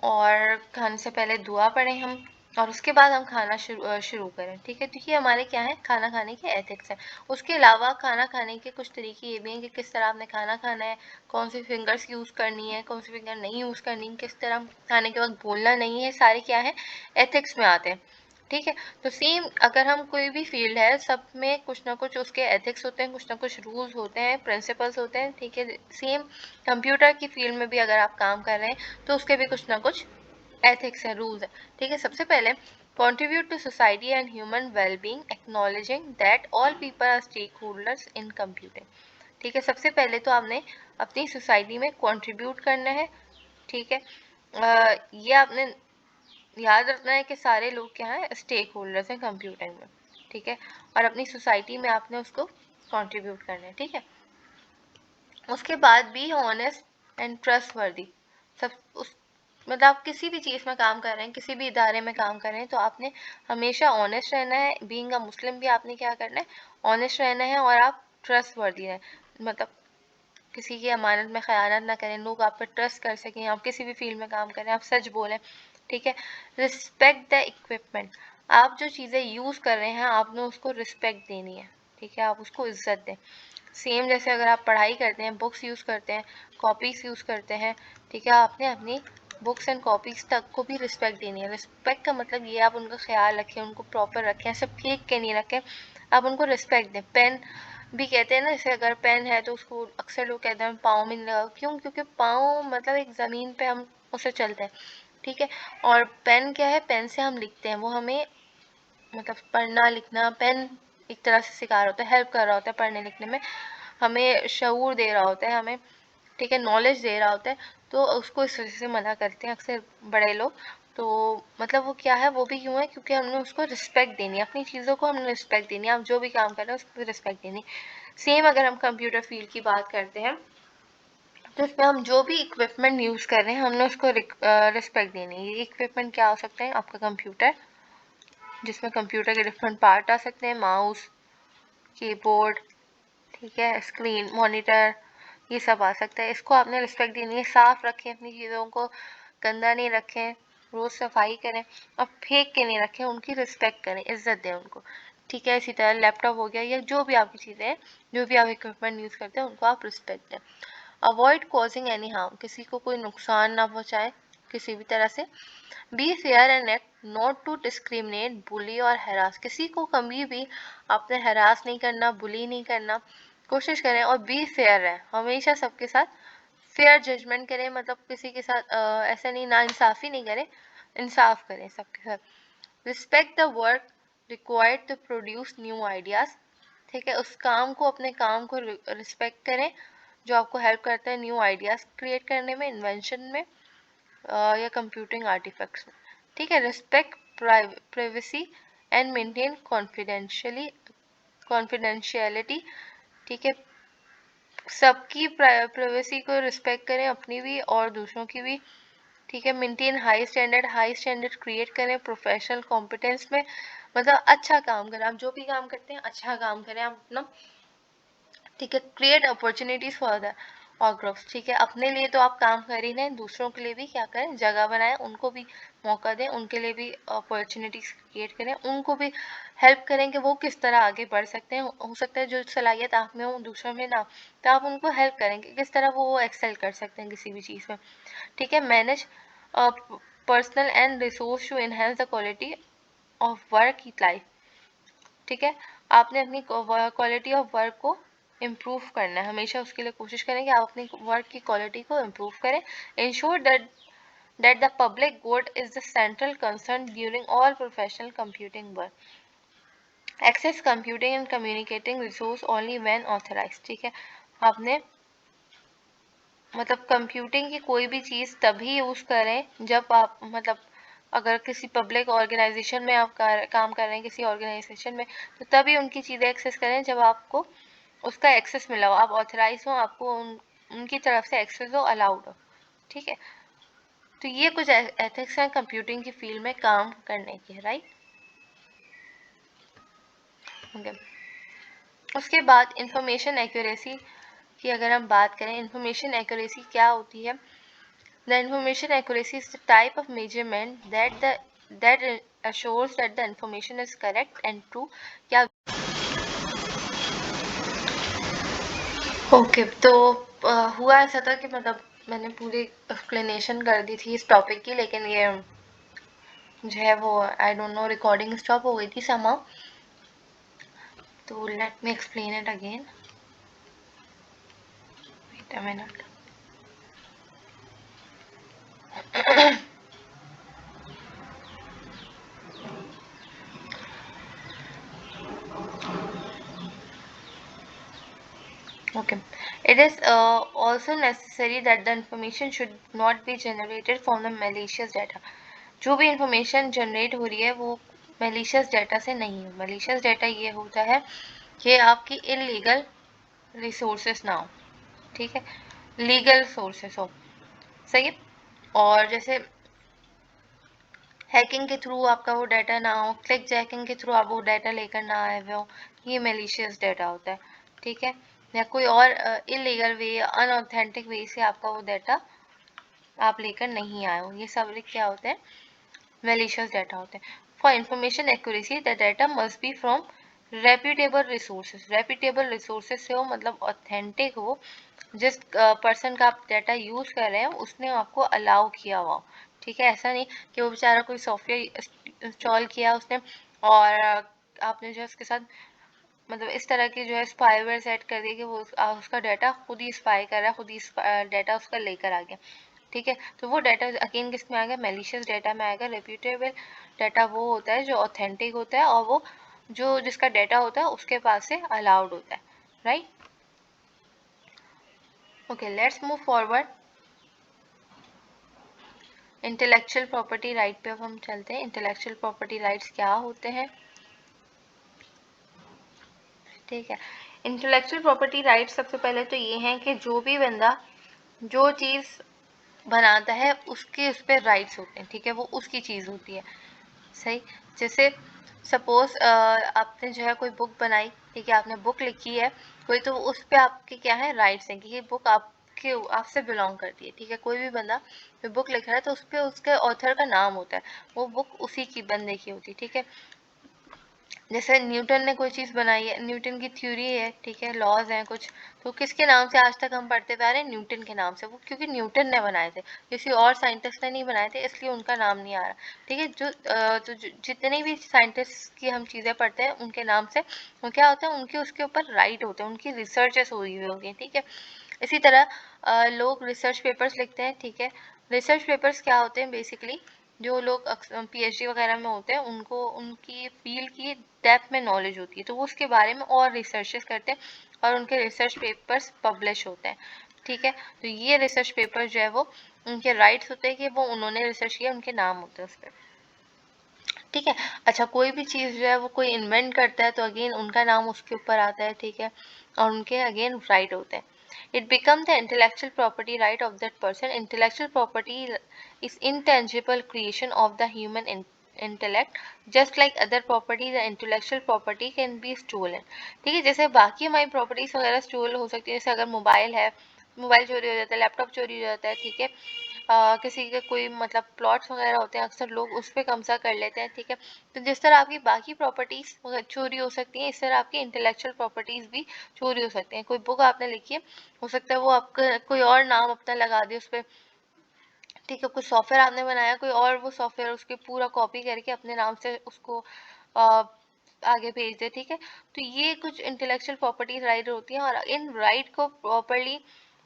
और खाने से पहले दुआ पढ़ें हम, और उसके बाद हम खाना शुरू करें। ठीक है, तो ये हमारे क्या है, खाना खाने के एथिक्स हैं। उसके अलावा खाना खाने के कुछ तरीके ये भी हैं कि किस तरह आपने खाना खाना है, कौन सी फिंगर्स यूज़ करनी है, कौन सी फिंगर नहीं यूज़ करनी, किस तरह खाने के वक्त बोलना नहीं है, सारे क्या है, एथिक्स में आते हैं। ठीक है, तो सेम अगर हम कोई भी फील्ड है, सब में कुछ ना कुछ उसके एथिक्स होते हैं, कुछ ना कुछ रूल्स होते हैं, प्रिंसिपल्स होते हैं। ठीक है, सेम कंप्यूटर की फील्ड में भी अगर आप काम कर रहे हैं तो उसके भी कुछ ना कुछ एथिक्स है, रूल्स है। ठीक है, सबसे पहले contribute to society and human well-being, acknowledging that all people are stakeholders in computing। ठीक है, सबसे पहले तो आपने अपनी सोसाइटी में कंट्रीब्यूट करना है। ठीक है, ये आपने याद रखना है कि सारे लोग क्या हैं, स्टेक होल्डर्स हैं कंप्यूटिंग में। ठीक है, और अपनी सोसाइटी में आपने उसको कंट्रीब्यूट करना है। ठीक है, उसके बाद बी ऑनेस्ट एंड ट्रस्टवर्दी। सब उस मतलब आप किसी भी चीज़ में काम कर रहे हैं, किसी भी इदारे में काम कर रहे हैं, तो आपने हमेशा ऑनेस्ट रहना है। बीइंग अ मुस्लिम भी आपने क्या करना है, ऑनेस्ट रहना है, और आप ट्रस्टवर्दी हैं, मतलब किसी की अमानत में ख़यानत ना करें, लोग आप पर ट्रस्ट कर सकें। आप किसी भी फील्ड में काम करें, आप सच बोलें। ठीक है, रिस्पेक्ट द इक्विपमेंट। आप जो चीज़ें यूज़ कर रहे हैं आपने उसको रिस्पेक्ट देनी है। ठीक है, आप उसको इज्जत दें। सेम जैसे अगर आप पढ़ाई करते हैं, बुक्स यूज़ करते हैं, कॉपीज़ यूज़ करते हैं। ठीक है, आपने अपनी बुक्स एंड कॉपीज़ तक को भी रिस्पेक्ट देनी है। रिस्पेक्ट का मतलब ये आप उनका ख्याल रखें, उनको प्रॉपर रखें, सब फेंक के नहीं रखें, आप उनको रिस्पेक्ट दें। पेन भी कहते हैं ना, जैसे अगर पेन है तो उसको अक्सर लोग कहते हैं पाँव में नहीं लगाओ। क्यों? क्योंकि पाँव मतलब एक ज़मीन पे हम उसे चलते हैं। ठीक है, और पेन क्या है, पेन से हम लिखते हैं, वो हमें मतलब पढ़ना लिखना, पेन एक तरह से सिखा रहा होता है, हेल्प कर रहा होता है पढ़ने लिखने में, हमें शऊर दे रहा होता है हमें। ठीक है, नॉलेज दे रहा होता है, तो उसको इस वजह से मना करते हैं अक्सर बड़े लोग। तो मतलब वो क्या है, वो भी क्यों है, क्योंकि हमने उसको रिस्पेक्ट देनी है, अपनी चीज़ों को हमने रिस्पेक्ट देनी है। आप जो भी काम कर रहे हैं उसको रिस्पेक्ट देनी। सेम अगर हम कंप्यूटर फील्ड की बात करते हैं तो इसमें हम जो भी इक्विपमेंट यूज़ कर रहे हैं हमने उसको रिस्पेक्ट देनी है। ये इक्विपमेंट क्या हो सकते हैं, आपका कंप्यूटर, जिसमें कंप्यूटर के डिफरेंट पार्ट आ सकते हैं, माउस, कीबोर्ड, ठीक है, स्क्रीन, मॉनिटर, ये सब आ सकता है। इसको आपने रिस्पेक्ट देनी है। साफ रखें अपनी चीज़ों को, गंदा नहीं रखें, रोज़ सफाई करें, और फेंक के नहीं रखें, उनकी रिस्पेक्ट करें, इज्जत दें उनको। ठीक है, इसी तरह लैपटॉप हो गया या जो भी आपकी चीज़ें हैं, जो भी आप इक्विपमेंट यूज़ करते हैं उनको आप रिस्पेक्ट दें। अवॉइड कॉजिंग एनी हार्म, किसी को कोई नुकसान ना पहुँचाए किसी भी तरह से। Be fair and act not to discriminate, bully और हरास, किसी को कभी भी आपने हरास नहीं करना, बुली नहीं करना, कोशिश करें। और बी फेयर है, हमेशा सबके साथ फेयर जजमेंट करें, मतलब किसी के साथ ऐसा नहीं, ना इंसाफी नहीं करें, इंसाफ करें सबके साथ। Respect the work required to produce new ideas. ठीक है, उस काम को, अपने काम को रिस्पेक्ट करें जो आपको हेल्प करता है न्यू आइडियाज़ क्रिएट करने में, इन्वेंशन में, या कंप्यूटिंग आर्टिफैक्ट्स में। ठीक है, respect privacy and maintain confidentiality. ठीक है, सबकी प्राइवेसी को रिस्पेक्ट करें, अपनी भी और दूसरों की भी। ठीक है, मेंटेन हाई स्टैंडर्ड क्रिएट करें प्रोफेशनल कॉम्पिटेंस में, मतलब अच्छा काम करें। आप जो भी काम करते हैं अच्छा काम करें आप अपना। ठीक है, क्रिएट अपॉर्चुनिटीज फॉर द और ग्रुप्स। ठीक है, अपने लिए तो आप काम कर ही रहे हैं, दूसरों के लिए भी क्या करें, जगह बनाएं, उनको भी मौका दें, उनके लिए भी अपॉर्चुनिटीज क्रिएट करें, उनको भी हेल्प करें कि वो किस तरह आगे बढ़ सकते हैं। हो सकता है जो सलाहियत आप में हो दूसरों में ना, तो आप उनको हेल्प करें कि किस तरह वो एक्सेल कर सकते हैं किसी भी चीज़ में। ठीक है, manage personal and resource to enhance the quality of work life. ठीक है, आपने अपनी क्वालिटी ऑफ वर्क को इम्प्रूव करना है, हमेशा उसके लिए कोशिश करें कि आप अपनी वर्क की क्वालिटी को इम्प्रूव करें। Ensure that the public good is the central concern during all professional computing work. Access computing and communicating resource only when authorised. ठीक है, आपने मतलब कंप्यूटिंग की कोई भी चीज़ तभी यूज़ करें जब आप मतलब अगर किसी पब्लिक ऑर्गेनाइजेशन में आप काम कर रहे हैं, किसी ऑर्गेनाइजेशन में, तो तभी उनकी चीज़ें एक्सेस करें जब आपको उसका एक्सेस मिला हो, आप ऑथराइज हो, आपको उनकी तरफ से एक्सेस हो, अलाउड हो। ठीक है, तो ये कुछ एथिक्स हैं कंप्यूटिंग की फील्ड में काम करने के, राइट। ओके, उसके बाद इंफॉर्मेशन एक्यूरेसी की अगर हम बात करें, इंफॉर्मेशन एक्यूरेसी क्या होती है, The information accuracy is the type of measurement that assures that the information is correct and true. क्या ओके तो हुआ ऐसा था कि मतलब मैंने पूरी एक्सप्लेनेशन कर दी थी इस टॉपिक की, लेकिन ये जो है वो I don't know recording stop हो गई थी somehow. तो let me explain it again. Wait a minute. Okay. It is also necessary that the information should not be generated from the malicious data. जो भी इंफॉर्मेशन जनरेट हो रही है वो malicious data से नहीं हो. malicious data ये होता है कि आपकी इलीगल रिसोर्सेस ना हो, ठीक है, लीगल सोर्सेस हो. सही है. और जैसे हैकिंग के थ्रू आपका वो डाटा ना हो, क्लिक जैकिंग के थ्रू आप वो डाटा लेकर ना आए हुए हो, ये malicious डाटा होता है. ठीक है. या कोई और इलीगल वे या अनऑथेंटिक वे से आपका वो डाटा आप लेकर नहीं आए हो, ये सब क्या होते हैं, malicious डाटा होते हैं. For information accuracy the data must be from reputable resources. Reputable resources से हो मतलब ऑथेंटिक हो, जिस पर्सन का आप डाटा यूज कर रहे हैं उसने आपको अलाउ किया हुआ. ठीक है. ऐसा नहीं कि वो बेचारा कोई सॉफ्टवेयर इंस्टॉल किया उसने और आपने जो उसके साथ मतलब इस तरह की जो है स्पाईवेयर सेट कर दी कि वो उसका डाटा खुद ही स्पाई कर रहा है, खुद ही डाटा उसका लेकर आ गया. ठीक है. तो वो डाटा अगेन किस में आ गया, मेलिशियस डाटा में आएगा. रेप्यूटेबल डाटा वो होता है जो ऑथेंटिक होता है और वो जो जिसका डाटा होता है उसके पास से अलाउड होता है. Right. Okay, let's move forward. Intellectual property right पे अब हम चलते हैं. इंटेलेक्चुअल प्रॉपर्टी राइट्स क्या होते हैं. ठीक है. इंटेलेक्चुअल प्रॉपर्टी राइट्स सबसे पहले तो ये हैं कि जो भी बंदा जो चीज़ बनाता है उसके उस पर राइट्स होते हैं. ठीक है. वो उसकी चीज़ होती है. सही. जैसे सपोज आपने जो है कोई बुक बनाई, ठीक है, आपने बुक लिखी है कोई, तो उस पर आपके क्या है, राइट्स हैं कि ये बुक आपके आपसे बिलोंग करती है. ठीक है. कोई भी बंदा जो बुक लिख रहा है तो उस पर उसके ऑथर का नाम होता है, वो बुक उसी की बंदे की होती है. ठीक है. जैसे न्यूटन ने कोई चीज़ बनाई है, न्यूटन की थ्योरी है, ठीक है, लॉज हैं कुछ, तो किसके नाम से आज तक हम पढ़ते हुए आ रहे हैं, न्यूटन के नाम से. वो क्योंकि न्यूटन ने बनाए थे, किसी और साइंटिस्ट ने नहीं बनाए थे, इसलिए उनका नाम नहीं आ रहा. ठीक है. तो जितने भी साइंटिस्ट की हम चीज़ें पढ़ते हैं उनके नाम से वो क्या होता है, उनके उसके ऊपर राइट होते हैं, उनकी रिसर्चेस हुई हुई होगी. ठीक है. इसी तरह लोग रिसर्च पेपर्स लिखते हैं. ठीक है. रिसर्च पेपर्स क्या होते हैं, बेसिकली जो लोग PhD वगैरह में होते हैं उनको उनकी फील्ड की डेप्थ में नॉलेज होती है, तो वो उसके बारे में और रिसर्चेस करते हैं और उनके रिसर्च पेपर्स पब्लिश होते हैं. ठीक है. तो ये रिसर्च पेपर जो है वो उनके राइट्स होते हैं कि वो उन्होंने रिसर्च किया, उनके नाम होते हैं उस पर. ठीक है. अच्छा, कोई भी चीज़ जो है वो कोई इन्वेंट करता है तो अगेन उनका नाम उसके ऊपर आता है. ठीक है. और उनके अगेन राइट होते हैं. It becomes the intellectual property right of that person. Intellectual property is intangible creation of the human intellect. Just like other property, the intellectual property can be stolen. ठीक है. जैसे बाकी हमारी प्रॉपर्टीज वगैरह stall हो सकती है, जैसे अगर मोबाइल है, मोबाइल चोरी हो जाता है, लैपटॉप चोरी हो जाता है. ठीक है. किसी के कोई मतलब प्लॉट्स वगैरह होते हैं, अक्सर लोग उस पर कब्जा कर लेते हैं. ठीक है. तो जिस तरह आपकी बाकी प्रॉपर्टीज चोरी हो सकती हैं, इस तरह आपकी इंटेलेक्चुअल प्रॉपर्टीज भी चोरी हो सकती हैं. कोई बुक आपने लिखी है, हो सकता है वो आपका कोई और नाम अपना लगा दे उस पर. ठीक है. कुछ सॉफ्टवेयर आपने बनाया, कोई और वो सॉफ्टवेयर उसके पूरा कॉपी करके अपने नाम से उसको आगे भेज दे. ठीक है. तो ये कुछ इंटेलेक्चुअल प्रॉपर्टीज राइट होती हैं और इन राइट को प्रॉपरली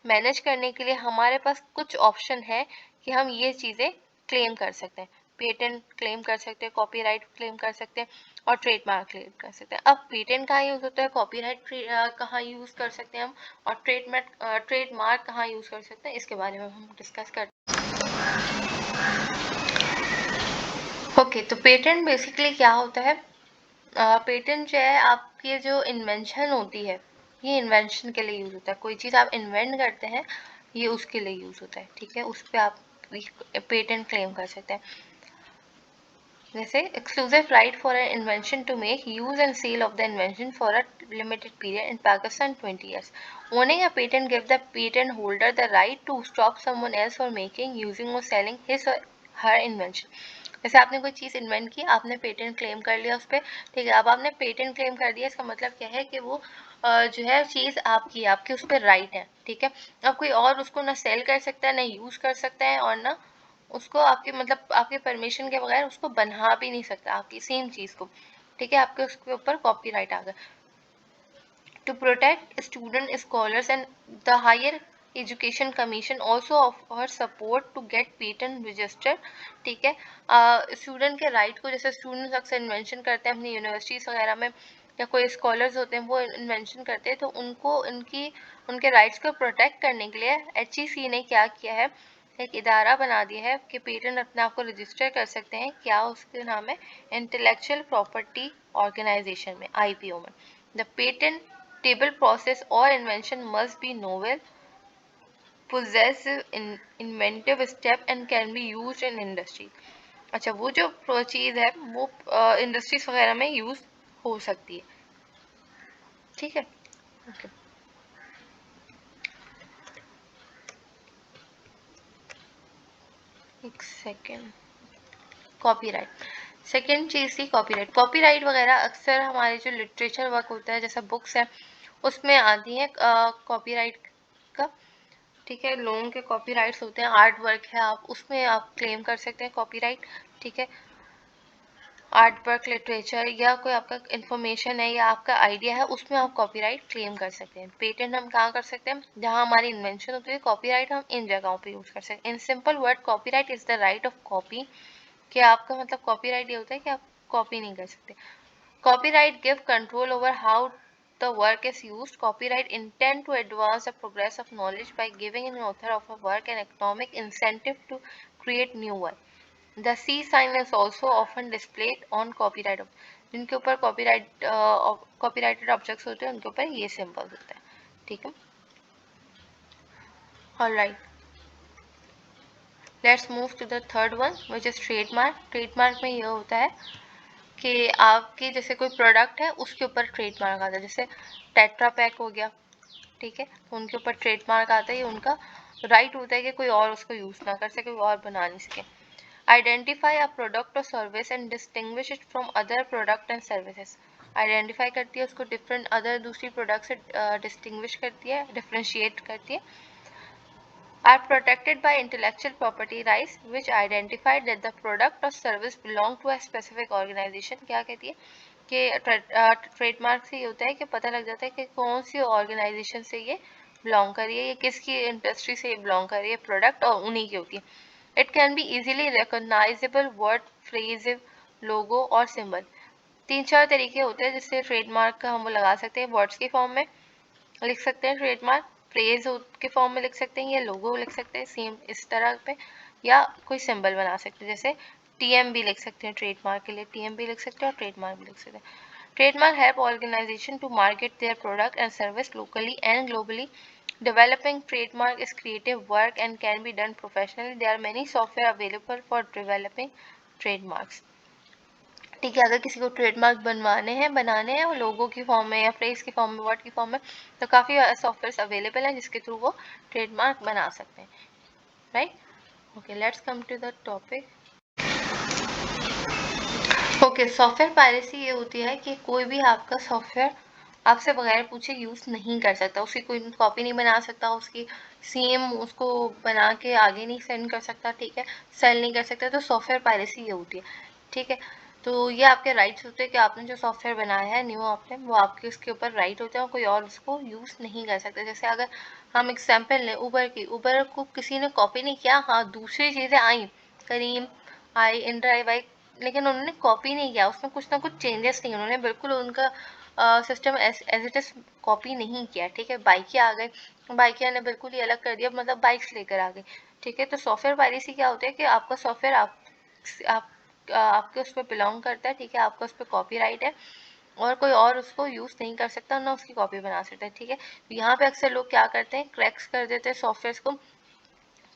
मैनेज करने के लिए हमारे पास कुछ ऑप्शन है कि हम ये चीज़ें क्लेम कर सकते हैं. पेटेंट क्लेम कर सकते हैं, कॉपीराइट क्लेम कर सकते हैं और ट्रेडमार्क क्लेम कर सकते हैं. अब पेटेंट कहाँ यूज़ होता है, कॉपीराइट कहाँ यूज़ कर सकते हैं हम, और ट्रेडमार्क कहाँ यूज़ कर सकते हैं, इसके बारे में हम डिस्कस करते हैं. ओके. तो पेटेंट बेसिकली क्या होता है, पेटेंट जो है आपकी जो इन्वेंशन होती है, ये इन्वेंशन के लिए यूज़ होता है. कोई चीज़ आप इन्वेंट करते हैं ये उसके लिए यूज़ होता है. ठीक है. उस पर आप पेटेंट क्लेम कर सकते हैं. जैसे exclusive right for an invention to make use and sale of the invention for a limited period in Pakistan 20 years. Owning a patent gives the patent holder the right to stop someone else from making, using or selling his or her invention. जैसे आपने कोई चीज़ invent की, आपने patent claim कर लिया उस पर, ठीक है। अब आपने पेटेंट क्लेम कर दिया, इसका मतलब क्या है कि वो जो है चीज़ आपकी, आपके उस पर राइट है, ठीक है। अब कोई और उसको ना सेल कर सकता है, ना यूज़ कर सकता है, और ना उसको आपके मतलब आपके परमिशन के बगैर उसको बना भी नहीं सकता आपकी सेम चीज़ को, ठीक है। आपके उसके ऊपर कॉपीराइट आ गया। To protect student scholars and the higher education commission also offers support to get patent registered, ठीक है। स्टूडेंट के राइट को, जैसे स्टूडेंट्स अक्सर इन्वेंशन करते हैं अपनी यूनिवर्सिटीज़ वगैरह में, या कोई स्कॉलर्स होते हैं वो इन्वेंशन करते हैं, तो उनको उनके राइट्स को प्रोटेक्ट करने के लिए HEC ने क्या किया है, एक इदारा बना दिया है कि पेटेंट अपने आप को रजिस्टर कर सकते हैं। क्या उसके नाम है, इंटेलेक्चुअल प्रॉपर्टी ऑर्गेनाइजेशन में, IPO में। The patent table process or invention must be novel, possessive, inventive step and can be used in industry. अच्छा, वो जो चीज़ है वो इंडस्ट्रीज वगैरह में यूज हो सकती है, ठीक है। ओके, एक सेकेंड। कॉपीराइट, सेकेंड चीज़ थी कॉपीराइट। कॉपीराइट वगैरह अक्सर हमारे जो लिटरेचर वर्क होता है, जैसा बुक्स है, उसमें आती है कॉपीराइट का, ठीक है। लोगों के कॉपीराइट्स होते हैं, आर्ट वर्क है, आप उसमें आप क्लेम कर सकते हैं कॉपीराइट, ठीक है। आर्ट वर्क, लिटरेचर, या कोई आपका इंफॉर्मेशन है या आपका आइडिया है, उसमें आप कॉपीराइट क्लेम कर सकते हैं। पेटेंट हम कहाँ कर सकते हैं, जहाँ हमारी इन्वेंशन होती है। कॉपीराइट हम इन जगहों पे यूज कर सकते हैं। In simple word, copyright is the right of copy, कि आपका मतलब कॉपीराइट ये होता है कि आप कॉपी नहीं कर सकते। Copyright give control over how the work is used. Copyright intend to advance the progress of knowledge by giving an author of a work an economic incentive to create new work. The C sign is also often displayed on copyright. जिनके ऊपर copyrighted objects होते हैं, उनके ऊपर ये symbol होता है, ठीक है। Alright, let's move to the third one, which is trademark. Trademark में ये होता है कि आपके जैसे कोई प्रोडक्ट है उसके ऊपर ट्रेडमार्क आता है, जैसे टेट्रा पैक हो गया, ठीक है, तो उनके ऊपर ट्रेडमार्क आता है। ये उनका राइट होता है कि कोई और उसको यूज ना कर सके, कोई और बना नहीं सके। आइडेंटिफाई अ प्रोडक्ट और service and distinguish it from other product and services. Identify करती है उसको डिफरेंट अदर दूसरी प्रोडक्ट से डिस्टिंग्विश करती है, डिफ्रेंशिएट करती है। Are protected by intellectual property rights which identified that the product or service belong to a specific organization. क्या कहती है कि ट्रेडमार्क से ये होता है कि पता लग जाता है कि कौन सी ऑर्गेनाइजेशन से ये बिलोंग कर रही है, ये किसकी इंडस्ट्री से ये बिलोंग कर रही है प्रोडक्ट, और उन्हीं की होती है। It can be easily recognisable word, phrase, logo और सिंबल। 3-4 तरीके होते हैं जिससे ट्रेडमार्क का हम लगा सकते हैं। वर्ड्स के फॉर्म में लिख सकते हैं ट्रेडमार्क, फ्रेज के फॉर्म में लिख सकते हैं, या लोगो लिख सकते हैं सेम इस तरह पे, या कोई सिंबल बना सकते हैं। जैसे TMB लिख सकते हैं ट्रेडमार्क के लिए, TMB लिख सकते हैं और ट्रेडमार्क भी लिख सकते हैं। Trademark help organisation to market their product and service locally and globally. Developing trademark is creative work and can be done professionally. There are many software available for developing trademarks. ठीक है, अगर किसी को trademark बनाने हैं लोगो की form में या फ्रेज की फॉर्म में, वर्ड की फॉर्म में, तो काफ़ी सॉफ्टवेयर अवेलेबल हैं जिसके थ्रू वो ट्रेडमार्क बना सकते हैं, right. Okay, let's come to the topic. Okay, software piracy ये होती है कि कोई भी आपका सॉफ्टवेयर आपसे बगैर पूछे यूज़ नहीं कर सकता, उसकी कोई कॉपी नहीं बना सकता, उसकी सेम उसको बना के आगे नहीं सेंड कर सकता, ठीक है, सेल नहीं कर सकता। तो सॉफ्टवेयर पायरेसी ये होती है, ठीक है। तो ये आपके राइट्स होते हैं कि आपने जो सॉफ्टवेयर बनाया है न्यू आपने, वो आपके उसके ऊपर राइट होते हैं और कोई और उसको यूज़ नहीं कर सकता। जैसे अगर हम एग्जाम्पल लें उबर की, उबर को किसी ने कॉपी नहीं किया, हाँ दूसरी चीज़ें आई, करीम आई, इनड्राइव आई, लेकिन उन्होंने कॉपी नहीं किया, उसमें कुछ ना कुछ चेंजेस नहीं, उन्होंने बिल्कुल उनका system as it is copy नहीं किया, ठीक है। बाइकें आ गई, बाइकें ने बिल्कुल ही अलग कर दिया, मतलब बाइक्स लेकर आ गई, ठीक है। तो सॉफ्टवेयर पायरेसी क्या होता है कि आपका सॉफ्टवेयर आपके उस पर बिलोंग करता है, ठीक है, आपका उस पर कॉपीराइट है और कोई और उसको यूज़ नहीं कर सकता, ना उसकी कॉपी बना सकता है, ठीक है। तो यहाँ पे अक्सर लोग क्या करते हैं, क्रैक्स कर देते हैं सॉफ्टवेयर को।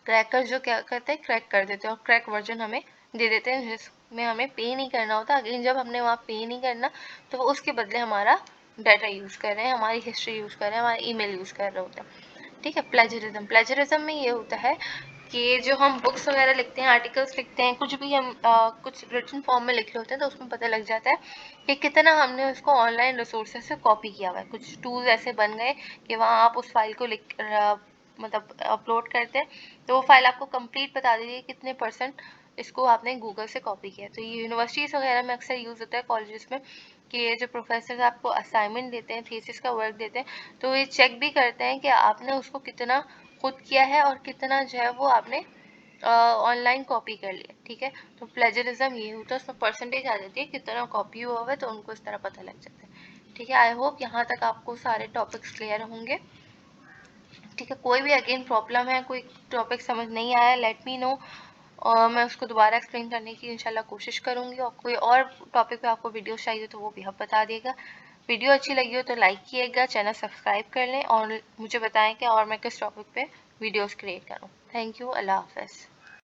क्रैकर्स जो क्या करते हैं, क्रैक कर देते हैं और क्रैक वर्जन हमें दे देते हैं में हमें पे नहीं करना होता। अगेन जब हमने वहाँ पे नहीं करना तो वो उसके बदले हमारा डाटा यूज़ कर रहे हैं, हमारी हिस्ट्री यूज़ कर रहे हैं, हमारा ईमेल यूज़ कर रहे होते हैं। ठीक है। प्लेजरिज्म में ये होता है कि जो हम बुक्स वगैरह लिखते हैं, आर्टिकल्स लिखते हैं, कुछ भी हम कुछ रिटन फॉर्म में लिख रहे होते हैं तो उसमें पता लग जाता है कि कितना हमने उसको ऑनलाइन रिसोर्सेज से कॉपी किया हुआ है। कुछ टूल्स ऐसे बन गए कि वहाँ आप उस फाइल को लिख मतलब अपलोड करते हैं तो वो फाइल आपको कंप्लीट बता देगी है कितने % इसको आपने गूगल से कॉपी किया। तो ये यूनिवर्सिटीज़ वगैरह में अक्सर यूज़ होता है, कॉलेजेस में, कि ये जो प्रोफेसर आपको असाइनमेंट देते हैं, थीसिस का वर्क देते हैं, तो ये चेक भी करते हैं कि आपने उसको कितना खुद किया है और कितना जो है वो आपने ऑनलाइन कॉपी कर लिया। ठीक है। तो प्लेजरिज्म ये होता है, उसमें परसेंटेज आ जाती है कितना कॉपी हुआ है, तो उनको इस तरह पता लग जाता है। ठीक है। आई होप यहाँ तक आपको सारे टॉपिक्स क्लियर होंगे। ठीक है। कोई भी अगेन प्रॉब्लम है, कोई टॉपिक समझ नहीं आया, लेट मी नो और मैं उसको दोबारा एक्सप्लेन करने की इंशाल्लाह कोशिश करूँगी। और कोई और टॉपिक पे आपको वीडियो चाहिए तो वो भी आप बता दिएगा। वीडियो अच्छी लगी हो तो लाइक किएगा, चैनल सब्सक्राइब कर लें और मुझे बताएं कि और मैं किस टॉपिक पे वीडियोस क्रिएट करूँ। Thank you. अल्लाह हाफ़िज़।